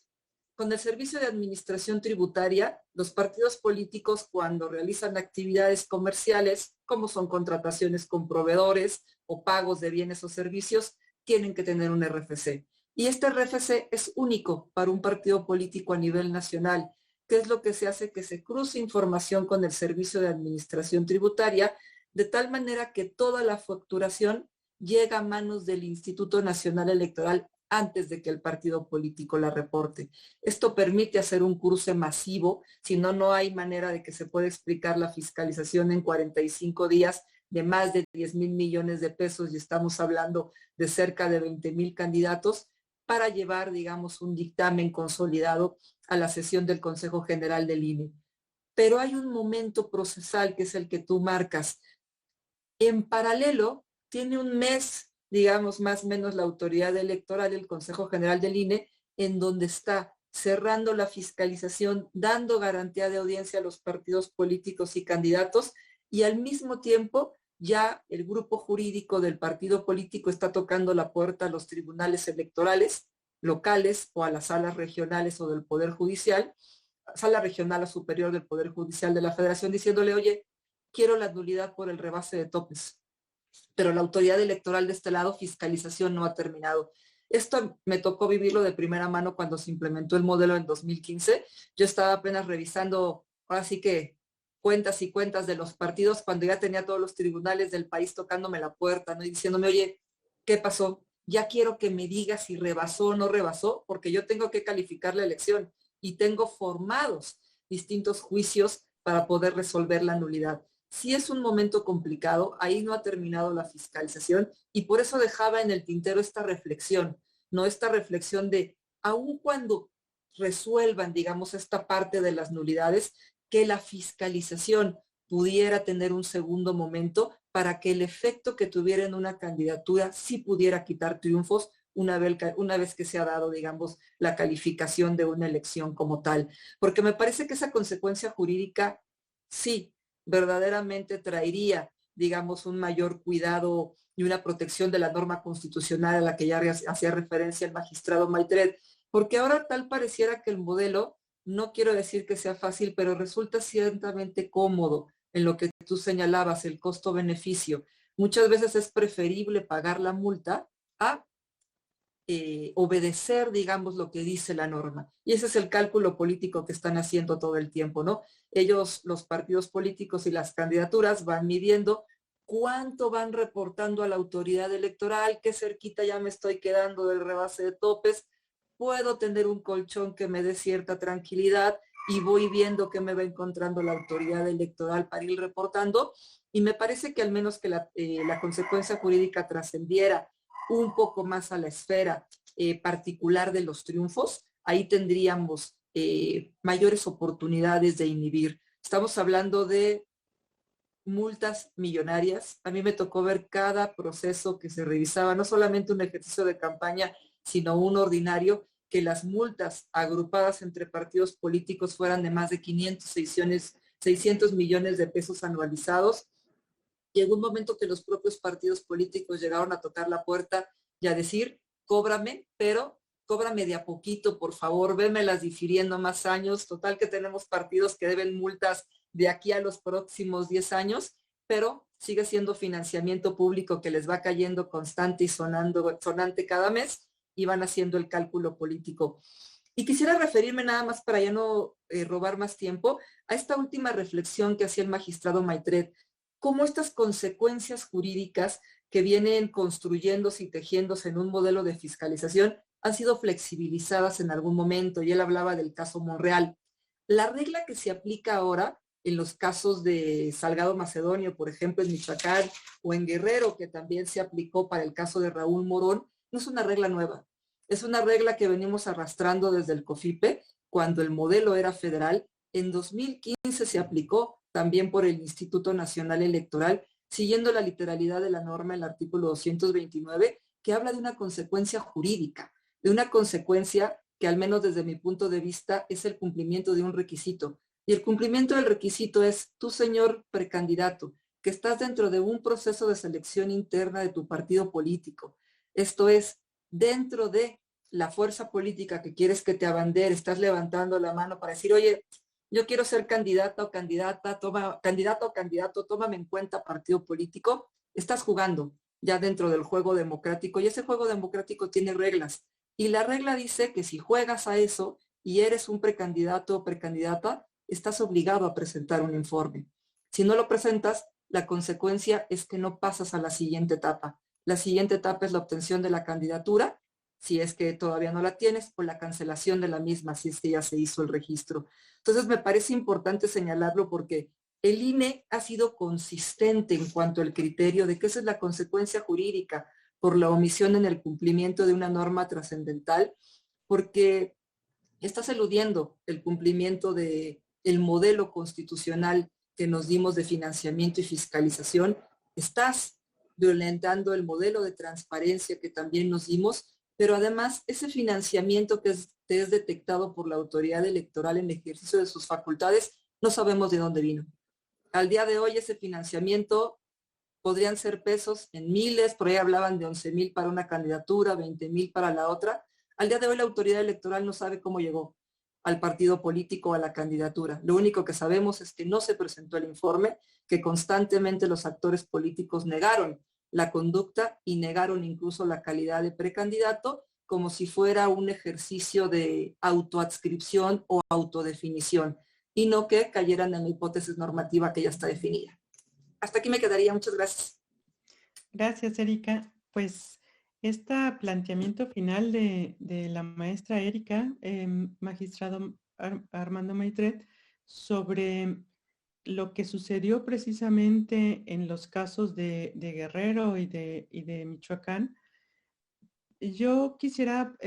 Con el Servicio de Administración Tributaria, los partidos políticos, cuando realizan actividades comerciales, como son contrataciones con proveedores o pagos de bienes o servicios, tienen que tener un RFC. Y este RFC es único para un partido político a nivel nacional. ¿Qué es lo que se hace? Que se cruce información con el Servicio de Administración Tributaria, de tal manera que toda la facturación llega a manos del Instituto Nacional Electoral antes de que el partido político la reporte. Esto permite hacer un cruce masivo, si no, no hay manera de que se pueda explicar la fiscalización en 45 días de más de 10,000 millones de pesos, y estamos hablando de cerca de 20,000 candidatos, para llevar, digamos, un dictamen consolidado a la sesión del Consejo General del INE. Pero hay un momento procesal que es el que tú marcas. En paralelo, tiene un mes, digamos, más o menos la autoridad electoral, el Consejo General del INE, en donde está cerrando la fiscalización, dando garantía de audiencia a los partidos políticos y candidatos, y al mismo tiempo ya el grupo jurídico del partido político está tocando la puerta a los tribunales electorales locales o a las salas regionales o del Poder Judicial, sala regional o superior del Poder Judicial de la Federación, diciéndole, oye, quiero la nulidad por el rebase de topes. Pero la autoridad electoral de este lado, fiscalización, no ha terminado. Esto me tocó vivirlo de primera mano cuando se implementó el modelo en 2015. Yo estaba apenas revisando, ahora sí que cuentas y cuentas de los partidos, cuando ya tenía todos los tribunales del país tocándome la puerta, ¿no? Y diciéndome, oye, ¿qué pasó? Ya quiero que me digas si rebasó o no rebasó, porque yo tengo que calificar la elección y tengo formados distintos juicios para poder resolver la nulidad. Sí es un momento complicado, ahí no ha terminado la fiscalización y por eso dejaba en el tintero esta reflexión, ¿no? Esta reflexión de, aun cuando resuelvan, digamos, esta parte de las nulidades, que la fiscalización pudiera tener un segundo momento para que el efecto que tuviera en una candidatura sí pudiera quitar triunfos una vez que se ha dado, digamos, la calificación de una elección como tal. Porque me parece que esa consecuencia jurídica sí verdaderamente traería, digamos, un mayor cuidado y una protección de la norma constitucional a la que ya hacía referencia el magistrado Maitret, porque ahora tal pareciera que el modelo, no quiero decir que sea fácil, pero resulta ciertamente cómodo en lo que tú señalabas, el costo-beneficio. Muchas veces es preferible pagar la multa a obedecer, digamos, lo que dice la norma. Y ese es el cálculo político que están haciendo todo el tiempo, ¿no? Ellos, los partidos políticos y las candidaturas van midiendo cuánto van reportando a la autoridad electoral, qué cerquita ya me estoy quedando del rebase de topes, puedo tener un colchón que me dé cierta tranquilidad y voy viendo qué me va encontrando la autoridad electoral para ir reportando. Y me parece que al menos que la consecuencia jurídica trascendiera un poco más a la esfera particular de los triunfos, ahí tendríamos mayores oportunidades de inhibir. Estamos hablando de multas millonarias. A mí me tocó ver cada proceso que se revisaba, no solamente un ejercicio de campaña, sino un ordinario, que las multas agrupadas entre partidos políticos fueran de más de 600 millones de pesos anualizados. Llegó un momento que los propios partidos políticos llegaron a tocar la puerta y a decir, cóbrame, pero cóbrame de a poquito, por favor, vémelas difiriendo más años. Total que tenemos partidos que deben multas de aquí a los próximos 10 años, pero sigue siendo financiamiento público que les va cayendo constante y sonante cada mes y van haciendo el cálculo político. Y quisiera referirme nada más para ya no robar más tiempo a esta última reflexión que hacía el magistrado Maitret, cómo estas consecuencias jurídicas que vienen construyéndose y tejiéndose en un modelo de fiscalización han sido flexibilizadas en algún momento, y él hablaba del caso Monreal. La regla que se aplica ahora en los casos de Salgado Macedonio, por ejemplo, en Michoacán, o en Guerrero, que también se aplicó para el caso de Raúl Morón, no es una regla nueva. Es una regla que venimos arrastrando desde el COFIPE, cuando el modelo era federal. En 2015 se aplicó también por el Instituto Nacional Electoral, siguiendo la literalidad de la norma, el artículo 229, que habla de una consecuencia jurídica, de una consecuencia que al menos desde mi punto de vista es el cumplimiento de un requisito. Y el cumplimiento del requisito es, tú, señor precandidato, que estás dentro de un proceso de selección interna de tu partido político. Esto es, dentro de la fuerza política que quieres que te abandere, estás levantando la mano para decir, oye, yo quiero ser candidata o candidata, candidato o candidato, tómame en cuenta partido político. Estás jugando ya dentro del juego democrático, y ese juego democrático tiene reglas. Y la regla dice que si juegas a eso y eres un precandidato o precandidata, estás obligado a presentar un informe. Si no lo presentas, la consecuencia es que no pasas a la siguiente etapa. La siguiente etapa es la obtención de la candidatura, si es que todavía no la tienes, o la cancelación de la misma, si es que ya se hizo el registro. Entonces me parece importante señalarlo porque el INE ha sido consistente en cuanto al criterio de que esa es la consecuencia jurídica por la omisión en el cumplimiento de una norma trascendental, porque estás eludiendo el cumplimiento del modelo constitucional que nos dimos de financiamiento y fiscalización, estás violentando el modelo de transparencia que también nos dimos, pero además ese financiamiento que es detectado por la autoridad electoral en ejercicio de sus facultades, no sabemos de dónde vino. Al día de hoy ese financiamiento podrían ser pesos en miles, por ahí hablaban de 11,000 para una candidatura, 20,000 para la otra. Al día de hoy la autoridad electoral no sabe cómo llegó al partido político, a la candidatura. Lo único que sabemos es que no se presentó el informe, que constantemente los actores políticos negaron la conducta y negaron incluso la calidad de precandidato, como si fuera un ejercicio de autoadscripción o autodefinición, y no que cayeran en la hipótesis normativa que ya está definida. Hasta aquí me quedaría. Muchas gracias. Gracias, Erika. Pues este planteamiento final de la maestra Erika, magistrado Armando Maitret, sobre lo que sucedió precisamente en los casos de Guerrero y de Michoacán, yo quisiera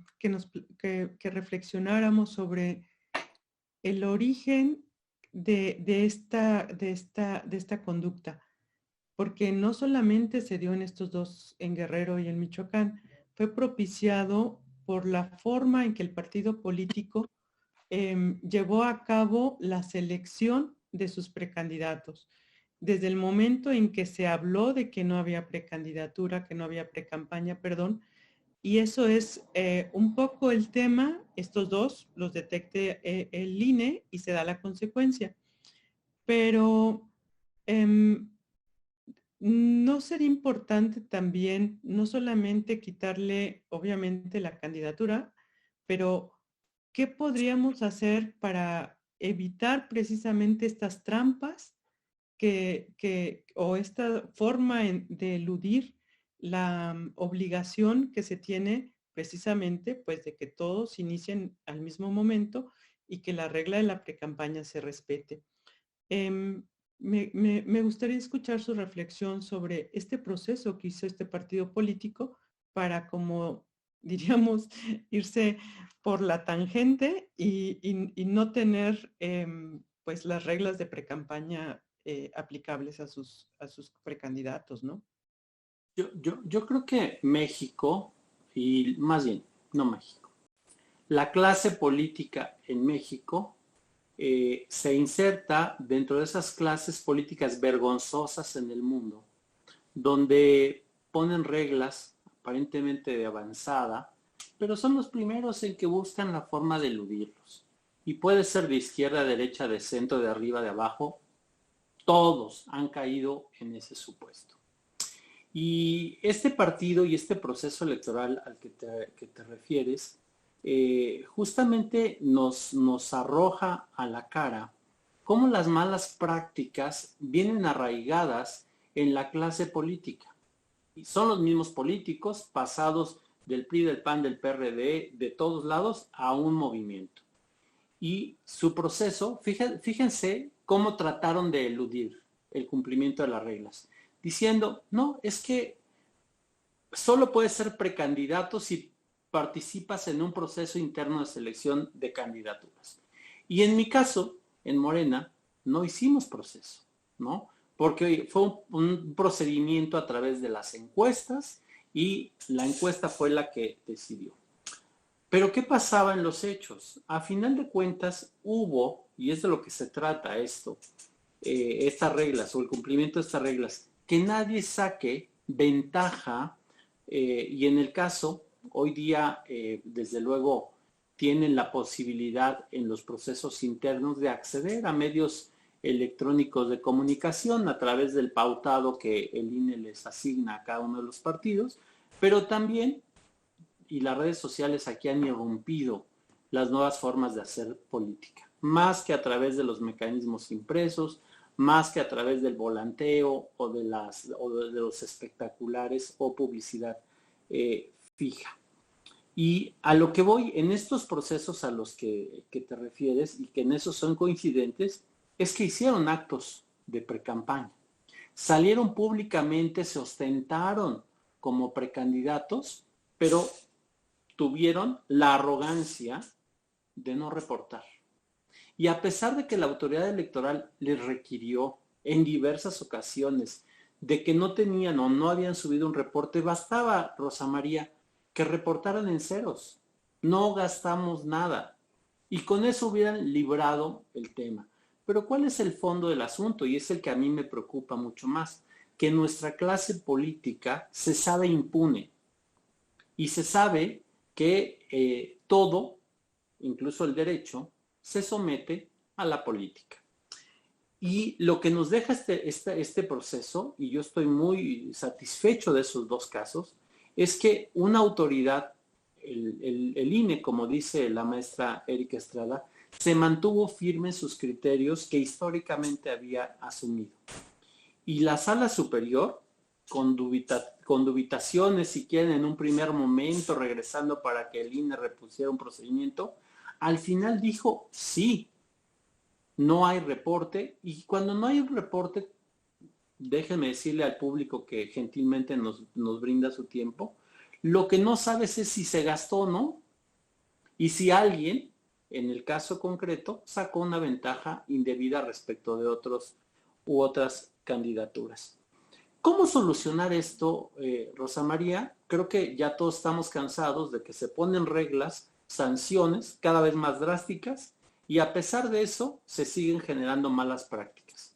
que reflexionáramos sobre el origen de esta conducta, porque no solamente se dio en estos dos, en Guerrero y en Michoacán, fue propiciado por la forma en que el partido político llevó a cabo la selección de sus precandidatos. Desde el momento en que se habló de que no había precandidatura, que no había precampaña, perdón, y eso es un poco el tema, estos dos los detecte el INE y se da la consecuencia. Pero ¿No sería importante también no solamente quitarle, obviamente, la candidatura, pero qué podríamos hacer para evitar precisamente estas trampas o esta forma de eludir la obligación que se tiene precisamente pues de que todos inicien al mismo momento y que la regla de la precampaña se respete? Em, me gustaría escuchar su reflexión sobre este proceso que hizo este partido político para, como diríamos, irse por la tangente y no tener pues las reglas de precampaña aplicables a sus precandidatos, ¿no? Yo creo que México, y más bien, no México, la clase política en México se inserta dentro de esas clases políticas vergonzosas en el mundo, donde ponen reglas aparentemente de avanzada, pero son los primeros en que buscan la forma de eludirlos. Y puede ser de izquierda, de derecha, de centro, de arriba, de abajo, todos han caído en ese supuesto. Y este partido y este proceso electoral al que te refieres, justamente nos arroja a la cara cómo las malas prácticas vienen arraigadas en la clase política. Y son los mismos políticos pasados del PRI, del PAN, del PRD, de todos lados a un movimiento. Y su proceso, fíjense cómo trataron de eludir el cumplimiento de las reglas, diciendo, no, es que solo puedes ser precandidato si participas en un proceso interno de selección de candidaturas. Y en mi caso, en Morena, no hicimos proceso, ¿no? Porque fue un procedimiento a través de las encuestas y la encuesta fue la que decidió. Pero ¿qué pasaba en los hechos? A final de cuentas hubo, y es de lo que se trata esto, estas reglas o el cumplimiento de estas reglas, que nadie saque ventaja y en el caso, hoy día, desde luego, tienen la posibilidad en los procesos internos de acceder a medios electrónicos de comunicación a través del pautado que el INE les asigna a cada uno de los partidos, pero también, y las redes sociales aquí han irrumpido las nuevas formas de hacer política, más que a través de los mecanismos impresos, más que a través del volanteo o de los espectaculares o publicidad fija. Y a lo que voy en estos procesos a los que te refieres y que en esos son coincidentes, es que hicieron actos de precampaña. Salieron públicamente, se ostentaron como precandidatos, pero tuvieron la arrogancia de no reportar. Y a pesar de que la autoridad electoral les requirió en diversas ocasiones de que no tenían o no habían subido un reporte, bastaba, Rosa María, que reportaran en ceros. No gastamos nada. Y con eso hubieran librado el tema. Pero ¿cuál es el fondo del asunto? Y es el que a mí me preocupa mucho más. Que nuestra clase política se sabe impune. Y se sabe que todo, incluso el derecho, se somete a la política. Y lo que nos deja este proceso, y yo estoy muy satisfecho de esos dos casos, es que una autoridad, el INE, como dice la maestra Erika Estrada, se mantuvo firme en sus criterios que históricamente había asumido. Y la sala superior, con dubitaciones, si quieren, en un primer momento, regresando para que el INE repusiera un procedimiento, al final dijo sí, no hay reporte, y cuando no hay un reporte, déjenme decirle al público que gentilmente nos brinda su tiempo, lo que no sabes es si se gastó o no, y si alguien, en el caso concreto, sacó una ventaja indebida respecto de otros u otras candidaturas. ¿Cómo solucionar esto, Rosa María? Creo que ya todos estamos cansados de que se ponen reglas, sanciones cada vez más drásticas, y a pesar de eso se siguen generando malas prácticas.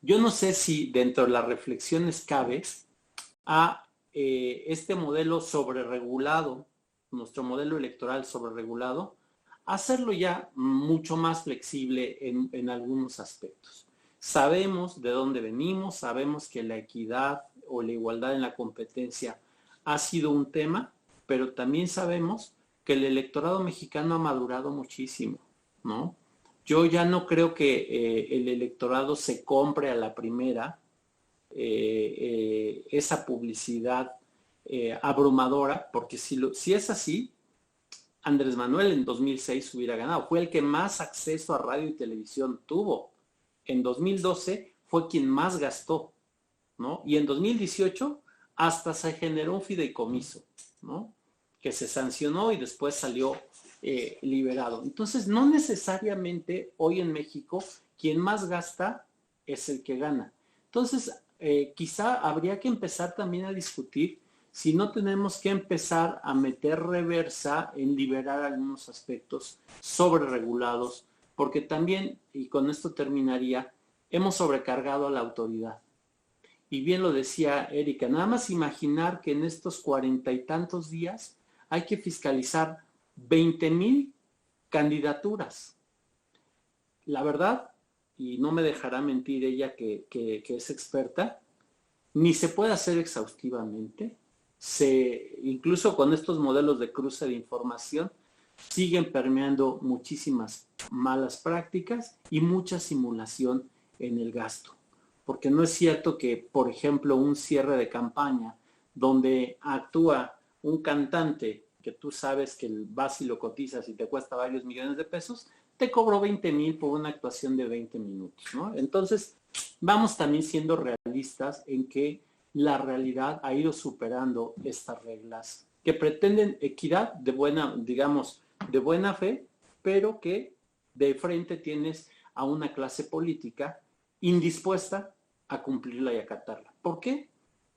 Yo no sé si dentro de las reflexiones cabe a este modelo sobreregulado, nuestro modelo electoral sobreregulado, hacerlo ya mucho más flexible en algunos aspectos. Sabemos de dónde venimos, sabemos que la equidad o la igualdad en la competencia ha sido un tema, pero también sabemos que el electorado mexicano ha madurado muchísimo, ¿no? Yo ya no creo que el electorado se compre a la primera esa publicidad abrumadora, porque si es así, Andrés Manuel en 2006 hubiera ganado. Fue el que más acceso a radio y televisión tuvo. En 2012 fue quien más gastó, ¿no? Y en 2018 hasta se generó un fideicomiso, ¿no? Que se sancionó y después salió liberado. Entonces, no necesariamente hoy en México quien más gasta es el que gana. Entonces, quizá habría que empezar también a discutir si no tenemos que empezar a meter reversa en liberar algunos aspectos sobreregulados, porque también, y con esto terminaría, hemos sobrecargado a la autoridad. Y bien lo decía Erika, nada más imaginar que en estos 40 y tantos días hay que fiscalizar 20,000 candidaturas. La verdad, y no me dejará mentir ella que es experta, ni se puede hacer exhaustivamente. Incluso con estos modelos de cruce de información, siguen permeando muchísimas malas prácticas y mucha simulación en el gasto. Porque no es cierto que, por ejemplo, un cierre de campaña donde actúa un cantante que tú sabes que vas y lo cotizas y te cuesta varios millones de pesos, te cobró 20,000 por una actuación de 20 minutos, ¿no? Entonces, vamos también siendo realistas en que la realidad ha ido superando estas reglas que pretenden equidad de buena, digamos, de buena fe, pero que de frente tienes a una clase política indispuesta a cumplirla y acatarla. ¿Por qué?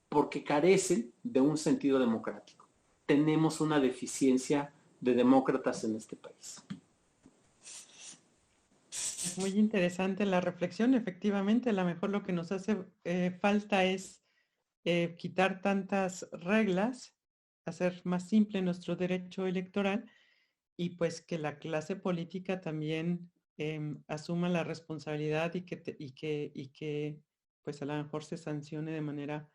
Porque carecen de un sentido democrático. Tenemos una deficiencia de demócratas en este país. Es muy interesante la reflexión. Efectivamente, a lo mejor lo que nos hace falta es quitar tantas reglas, hacer más simple nuestro derecho electoral y pues que la clase política también asuma la responsabilidad y que pues a lo mejor se sancione de manera,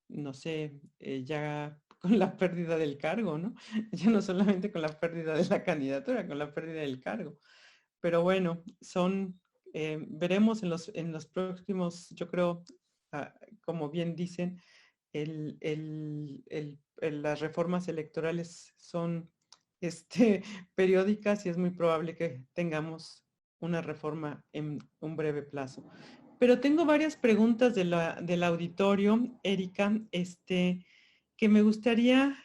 no sé, ya con la pérdida del cargo, ¿no? Ya no solamente con la pérdida de la candidatura, con la pérdida del cargo. Pero bueno, veremos en los próximos, yo creo, como bien dicen, las reformas electorales son periódicas y es muy probable que tengamos una reforma en un breve plazo. Pero tengo varias preguntas del auditorio, Erika, que me gustaría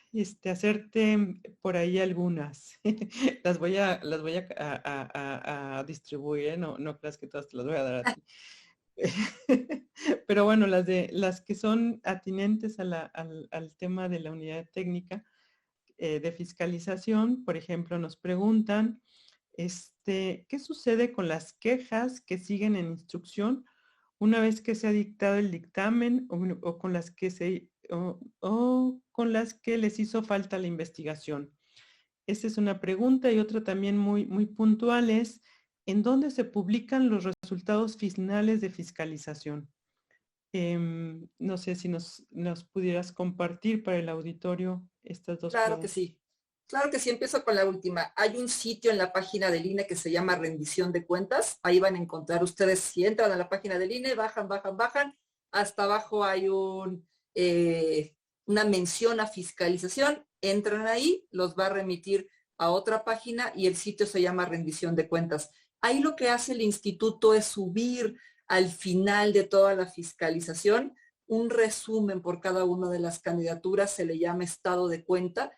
hacerte por ahí algunas. Las voy a distribuir, ¿eh? No creas que todas te las voy a dar a ti. Pero bueno, las que son atinentes al tema de la unidad técnica de fiscalización, por ejemplo, nos preguntan, ¿qué sucede con las quejas que siguen en instrucción una vez que se ha dictado el dictamen o con las que o con las que les hizo falta la investigación? Esta es una pregunta y otra también muy, muy puntual es, ¿en dónde se publican los resultados finales de fiscalización? No sé si nos pudieras compartir para el auditorio estas dos Claro que preguntas. sí. Claro que sí, empiezo con la última. Hay un sitio en la página del INE que se llama Rendición de Cuentas. Ahí van a encontrar ustedes, si entran a la página del INE, bajan. Hasta abajo hay una mención a fiscalización. Entran ahí, los va a remitir a otra página y el sitio se llama Rendición de Cuentas. Ahí lo que hace el instituto es subir al final de toda la fiscalización un resumen por cada una de las candidaturas, se le llama estado de cuenta,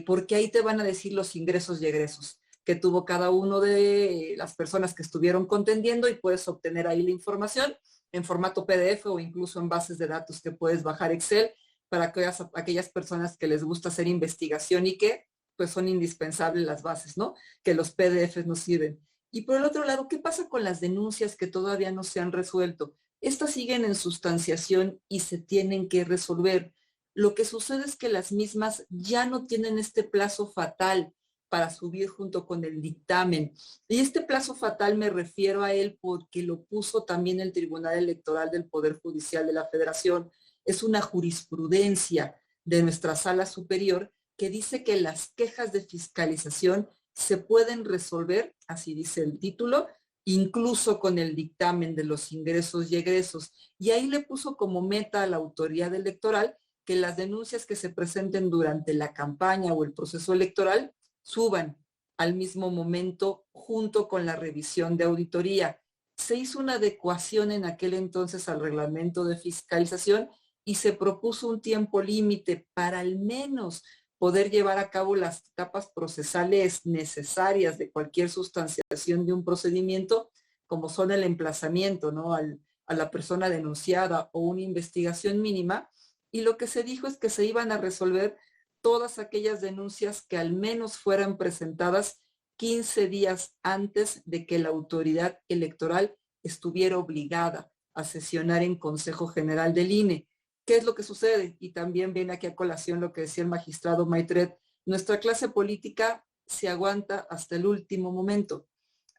porque ahí te van a decir los ingresos y egresos que tuvo cada uno de las personas que estuvieron contendiendo y puedes obtener ahí la información en formato PDF o incluso en bases de datos que puedes bajar Excel para aquellas personas que les gusta hacer investigación y que pues son indispensables las bases, ¿no? Que los PDFs nos sirven. Y por el otro lado, ¿qué pasa con las denuncias que todavía no se han resuelto? Estas siguen en sustanciación y se tienen que resolver. Lo que sucede es que las mismas ya no tienen este plazo fatal para subir junto con el dictamen. Y este plazo fatal me refiero a él porque lo puso también el Tribunal Electoral del Poder Judicial de la Federación. Es una jurisprudencia de nuestra Sala Superior que dice que las quejas de fiscalización se pueden resolver, así dice el título, incluso con el dictamen de los ingresos y egresos. Y ahí le puso como meta a la autoridad electoral que las denuncias que se presenten durante la campaña o el proceso electoral suban al mismo momento junto con la revisión de auditoría. Se hizo una adecuación en aquel entonces al reglamento de fiscalización y se propuso un tiempo límite para al menos poder llevar a cabo las etapas procesales necesarias de cualquier sustanciación de un procedimiento, como son el emplazamiento, ¿no?, a la persona denunciada o una investigación mínima. Y lo que se dijo es que se iban a resolver todas aquellas denuncias que al menos fueran presentadas 15 días antes de que la autoridad electoral estuviera obligada a sesionar en Consejo General del INE. ¿Qué es lo que sucede? Y también viene aquí a colación lo que decía el magistrado Maitret. Nuestra clase política se aguanta hasta el último momento.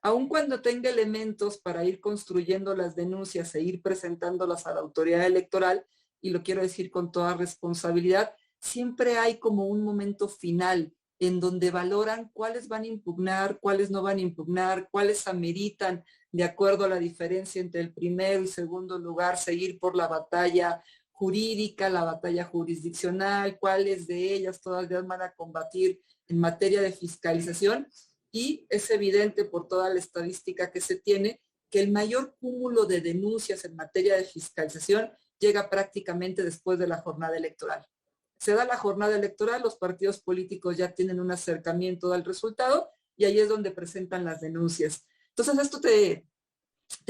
Aun cuando tenga elementos para ir construyendo las denuncias e ir presentándolas a la autoridad electoral, y lo quiero decir con toda responsabilidad, siempre hay como un momento final en donde valoran cuáles van a impugnar, cuáles no van a impugnar, cuáles ameritan, de acuerdo a la diferencia entre el primero y segundo lugar, seguir por la batalla jurídica, la batalla jurisdiccional, cuáles de ellas todavía van a combatir en materia de fiscalización. Y es evidente por toda la estadística que se tiene que el mayor cúmulo de denuncias en materia de fiscalización llega prácticamente después de la jornada electoral. Se da la jornada electoral, los partidos políticos ya tienen un acercamiento al resultado y ahí es donde presentan las denuncias. Entonces esto te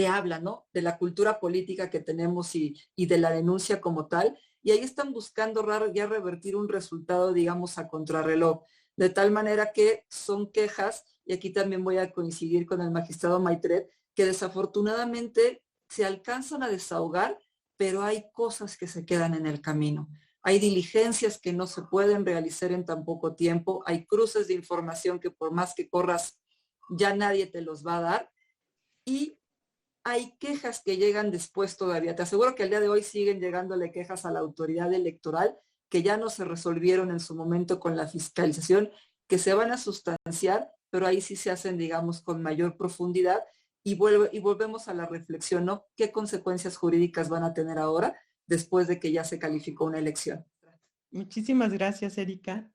habla, ¿no?, de la cultura política que tenemos y de la denuncia como tal, y ahí están buscando ya revertir un resultado, digamos, a contrarreloj, de tal manera que son quejas, y aquí también voy a coincidir con el magistrado Maitret, que desafortunadamente se alcanzan a desahogar, pero hay cosas que se quedan en el camino. Hay diligencias que no se pueden realizar en tan poco tiempo, hay cruces de información que por más que corras, ya nadie te los va a dar, y hay quejas que llegan después todavía. Te aseguro que al día de hoy siguen llegándole quejas a la autoridad electoral que ya no se resolvieron en su momento con la fiscalización, que se van a sustanciar, pero ahí sí se hacen, digamos, con mayor profundidad y volvemos a la reflexión, ¿no? ¿Qué consecuencias jurídicas van a tener ahora después de que ya se calificó una elección? Muchísimas gracias, Erika.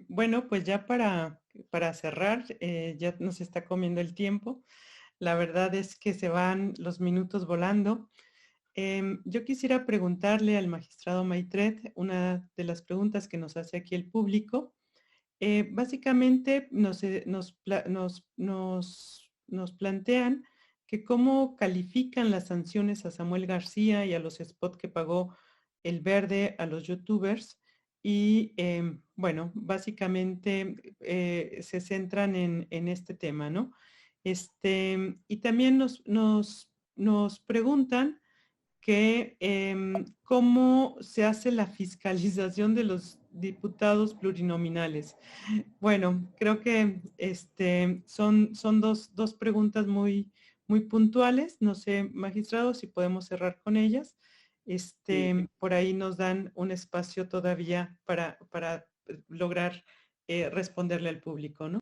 Bueno, pues ya para cerrar, ya nos está comiendo el tiempo. La verdad es que se van los minutos volando. Yo quisiera preguntarle al magistrado Maitret una de las preguntas que nos hace aquí el público. Básicamente nos plantean que cómo califican las sanciones a Samuel García y a los spots que pagó El Verde a los youtubers. Y bueno, básicamente se centran en este tema, ¿no? Y también nos preguntan que cómo se hace la fiscalización de los diputados plurinominales. Bueno, creo que son dos preguntas muy puntuales. No sé, magistrado, si podemos cerrar con ellas. Sí. Por ahí nos dan un espacio todavía para lograr responderle al público, ¿no?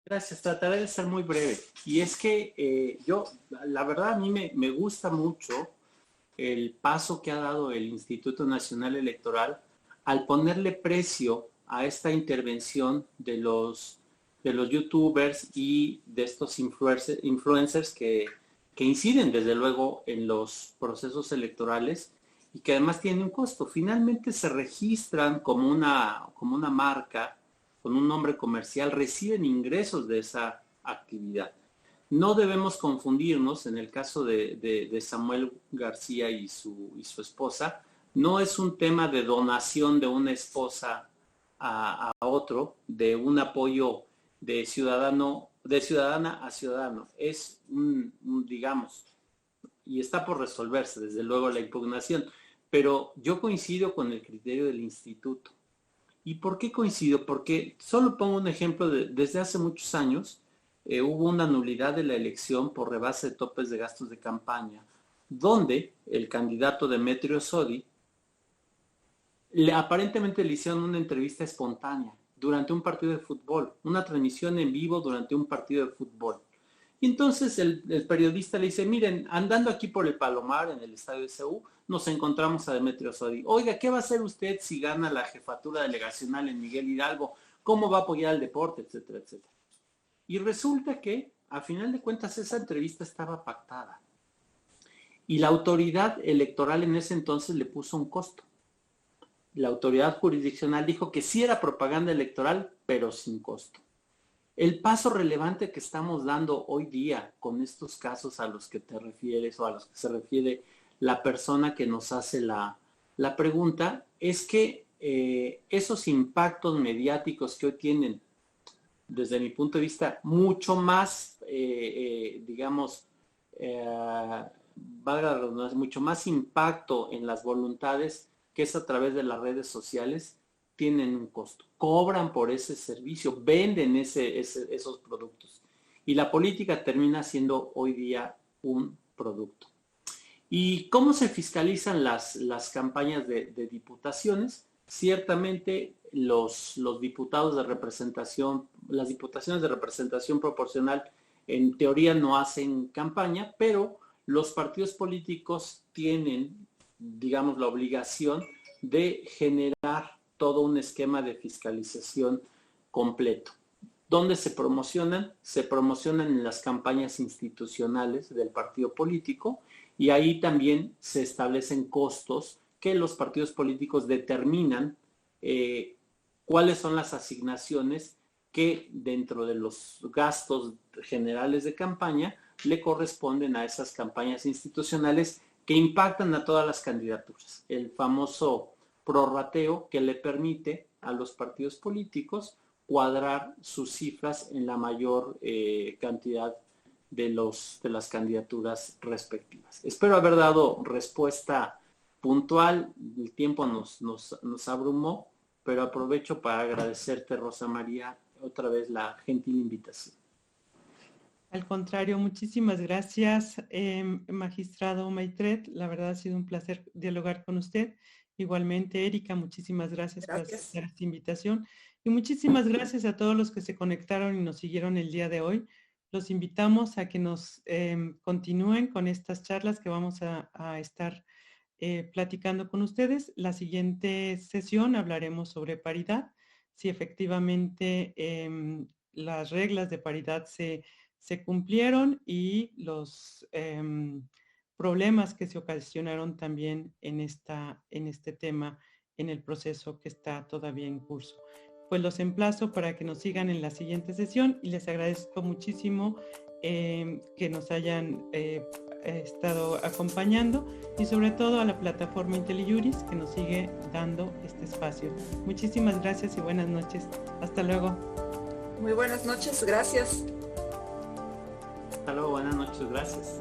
Gracias, trataré de ser muy breve. Y es que la verdad, a mí me gusta mucho el paso que ha dado el Instituto Nacional Electoral al ponerle precio a esta intervención de los youtubers y de estos influencers que inciden desde luego en los procesos electorales y que además tienen un costo. Finalmente se registran como una marca con un nombre comercial, reciben ingresos de esa actividad. No debemos confundirnos en el caso de Samuel García y su esposa. No es un tema de donación de una esposa a otro, de un apoyo de ciudadana a ciudadano. Es digamos, y está por resolverse, desde luego, la impugnación. Pero yo coincido con el criterio del instituto. ¿Y por qué coincido? Porque solo pongo un ejemplo desde hace muchos años hubo una nulidad de la elección por rebase de topes de gastos de campaña, donde el candidato Demetrio Sodi aparentemente le hicieron una entrevista espontánea durante un partido de fútbol, una transmisión en vivo durante un partido de fútbol. Y entonces el periodista le dice, miren, andando aquí por el Palomar, en el estadio de CU, nos encontramos a Demetrio Sodi. Oiga, ¿qué va a hacer usted si gana la jefatura delegacional en Miguel Hidalgo? ¿Cómo va a apoyar al deporte? Etcétera, etcétera. Y resulta que, a final de cuentas, esa entrevista estaba pactada. Y la autoridad electoral en ese entonces le puso un costo. La autoridad jurisdiccional dijo que sí era propaganda electoral, pero sin costo. El paso relevante que estamos dando hoy día con estos casos a los que te refieres o a los que se refiere la persona que nos hace la pregunta es que esos impactos mediáticos que hoy tienen, desde mi punto de vista, mucho más, valga la redundancia, mucho más impacto en las voluntades que es a través de las redes sociales, tienen un costo, cobran por ese servicio, venden esos productos. Y la política termina siendo hoy día un producto. ¿Y cómo se fiscalizan las campañas de diputaciones? Ciertamente los diputados de representación, las diputaciones de representación proporcional en teoría no hacen campaña, pero los partidos políticos tienen, digamos, la obligación de generar todo un esquema de fiscalización completo. ¿Dónde se promocionan? Se promocionan en las campañas institucionales del partido político y ahí también se establecen costos que los partidos políticos determinan cuáles son las asignaciones que dentro de los gastos generales de campaña le corresponden a esas campañas institucionales que impactan a todas las candidaturas. El famoso prorrateo que le permite a los partidos políticos cuadrar sus cifras en la mayor cantidad de las candidaturas respectivas. Espero haber dado respuesta puntual. El tiempo nos abrumó, pero aprovecho para agradecerte, Rosa María, otra vez la gentil invitación. Al contrario, muchísimas gracias, magistrado Maitret. La verdad ha sido un placer dialogar con usted. Igualmente, Erika, muchísimas gracias por aceptar esta invitación. Y muchísimas gracias a todos los que se conectaron y nos siguieron el día de hoy. Los invitamos a que nos continúen con estas charlas que vamos a estar platicando con ustedes. La siguiente sesión hablaremos sobre paridad. Si efectivamente las reglas de paridad se cumplieron y los problemas que se ocasionaron también en este tema, en el proceso que está todavía en curso. Pues los emplazo para que nos sigan en la siguiente sesión y les agradezco muchísimo que nos hayan estado acompañando y sobre todo a la plataforma IntelliJuris que nos sigue dando este espacio. Muchísimas gracias y buenas noches. Hasta luego. Muy buenas noches, gracias. Hasta luego, buenas noches, gracias.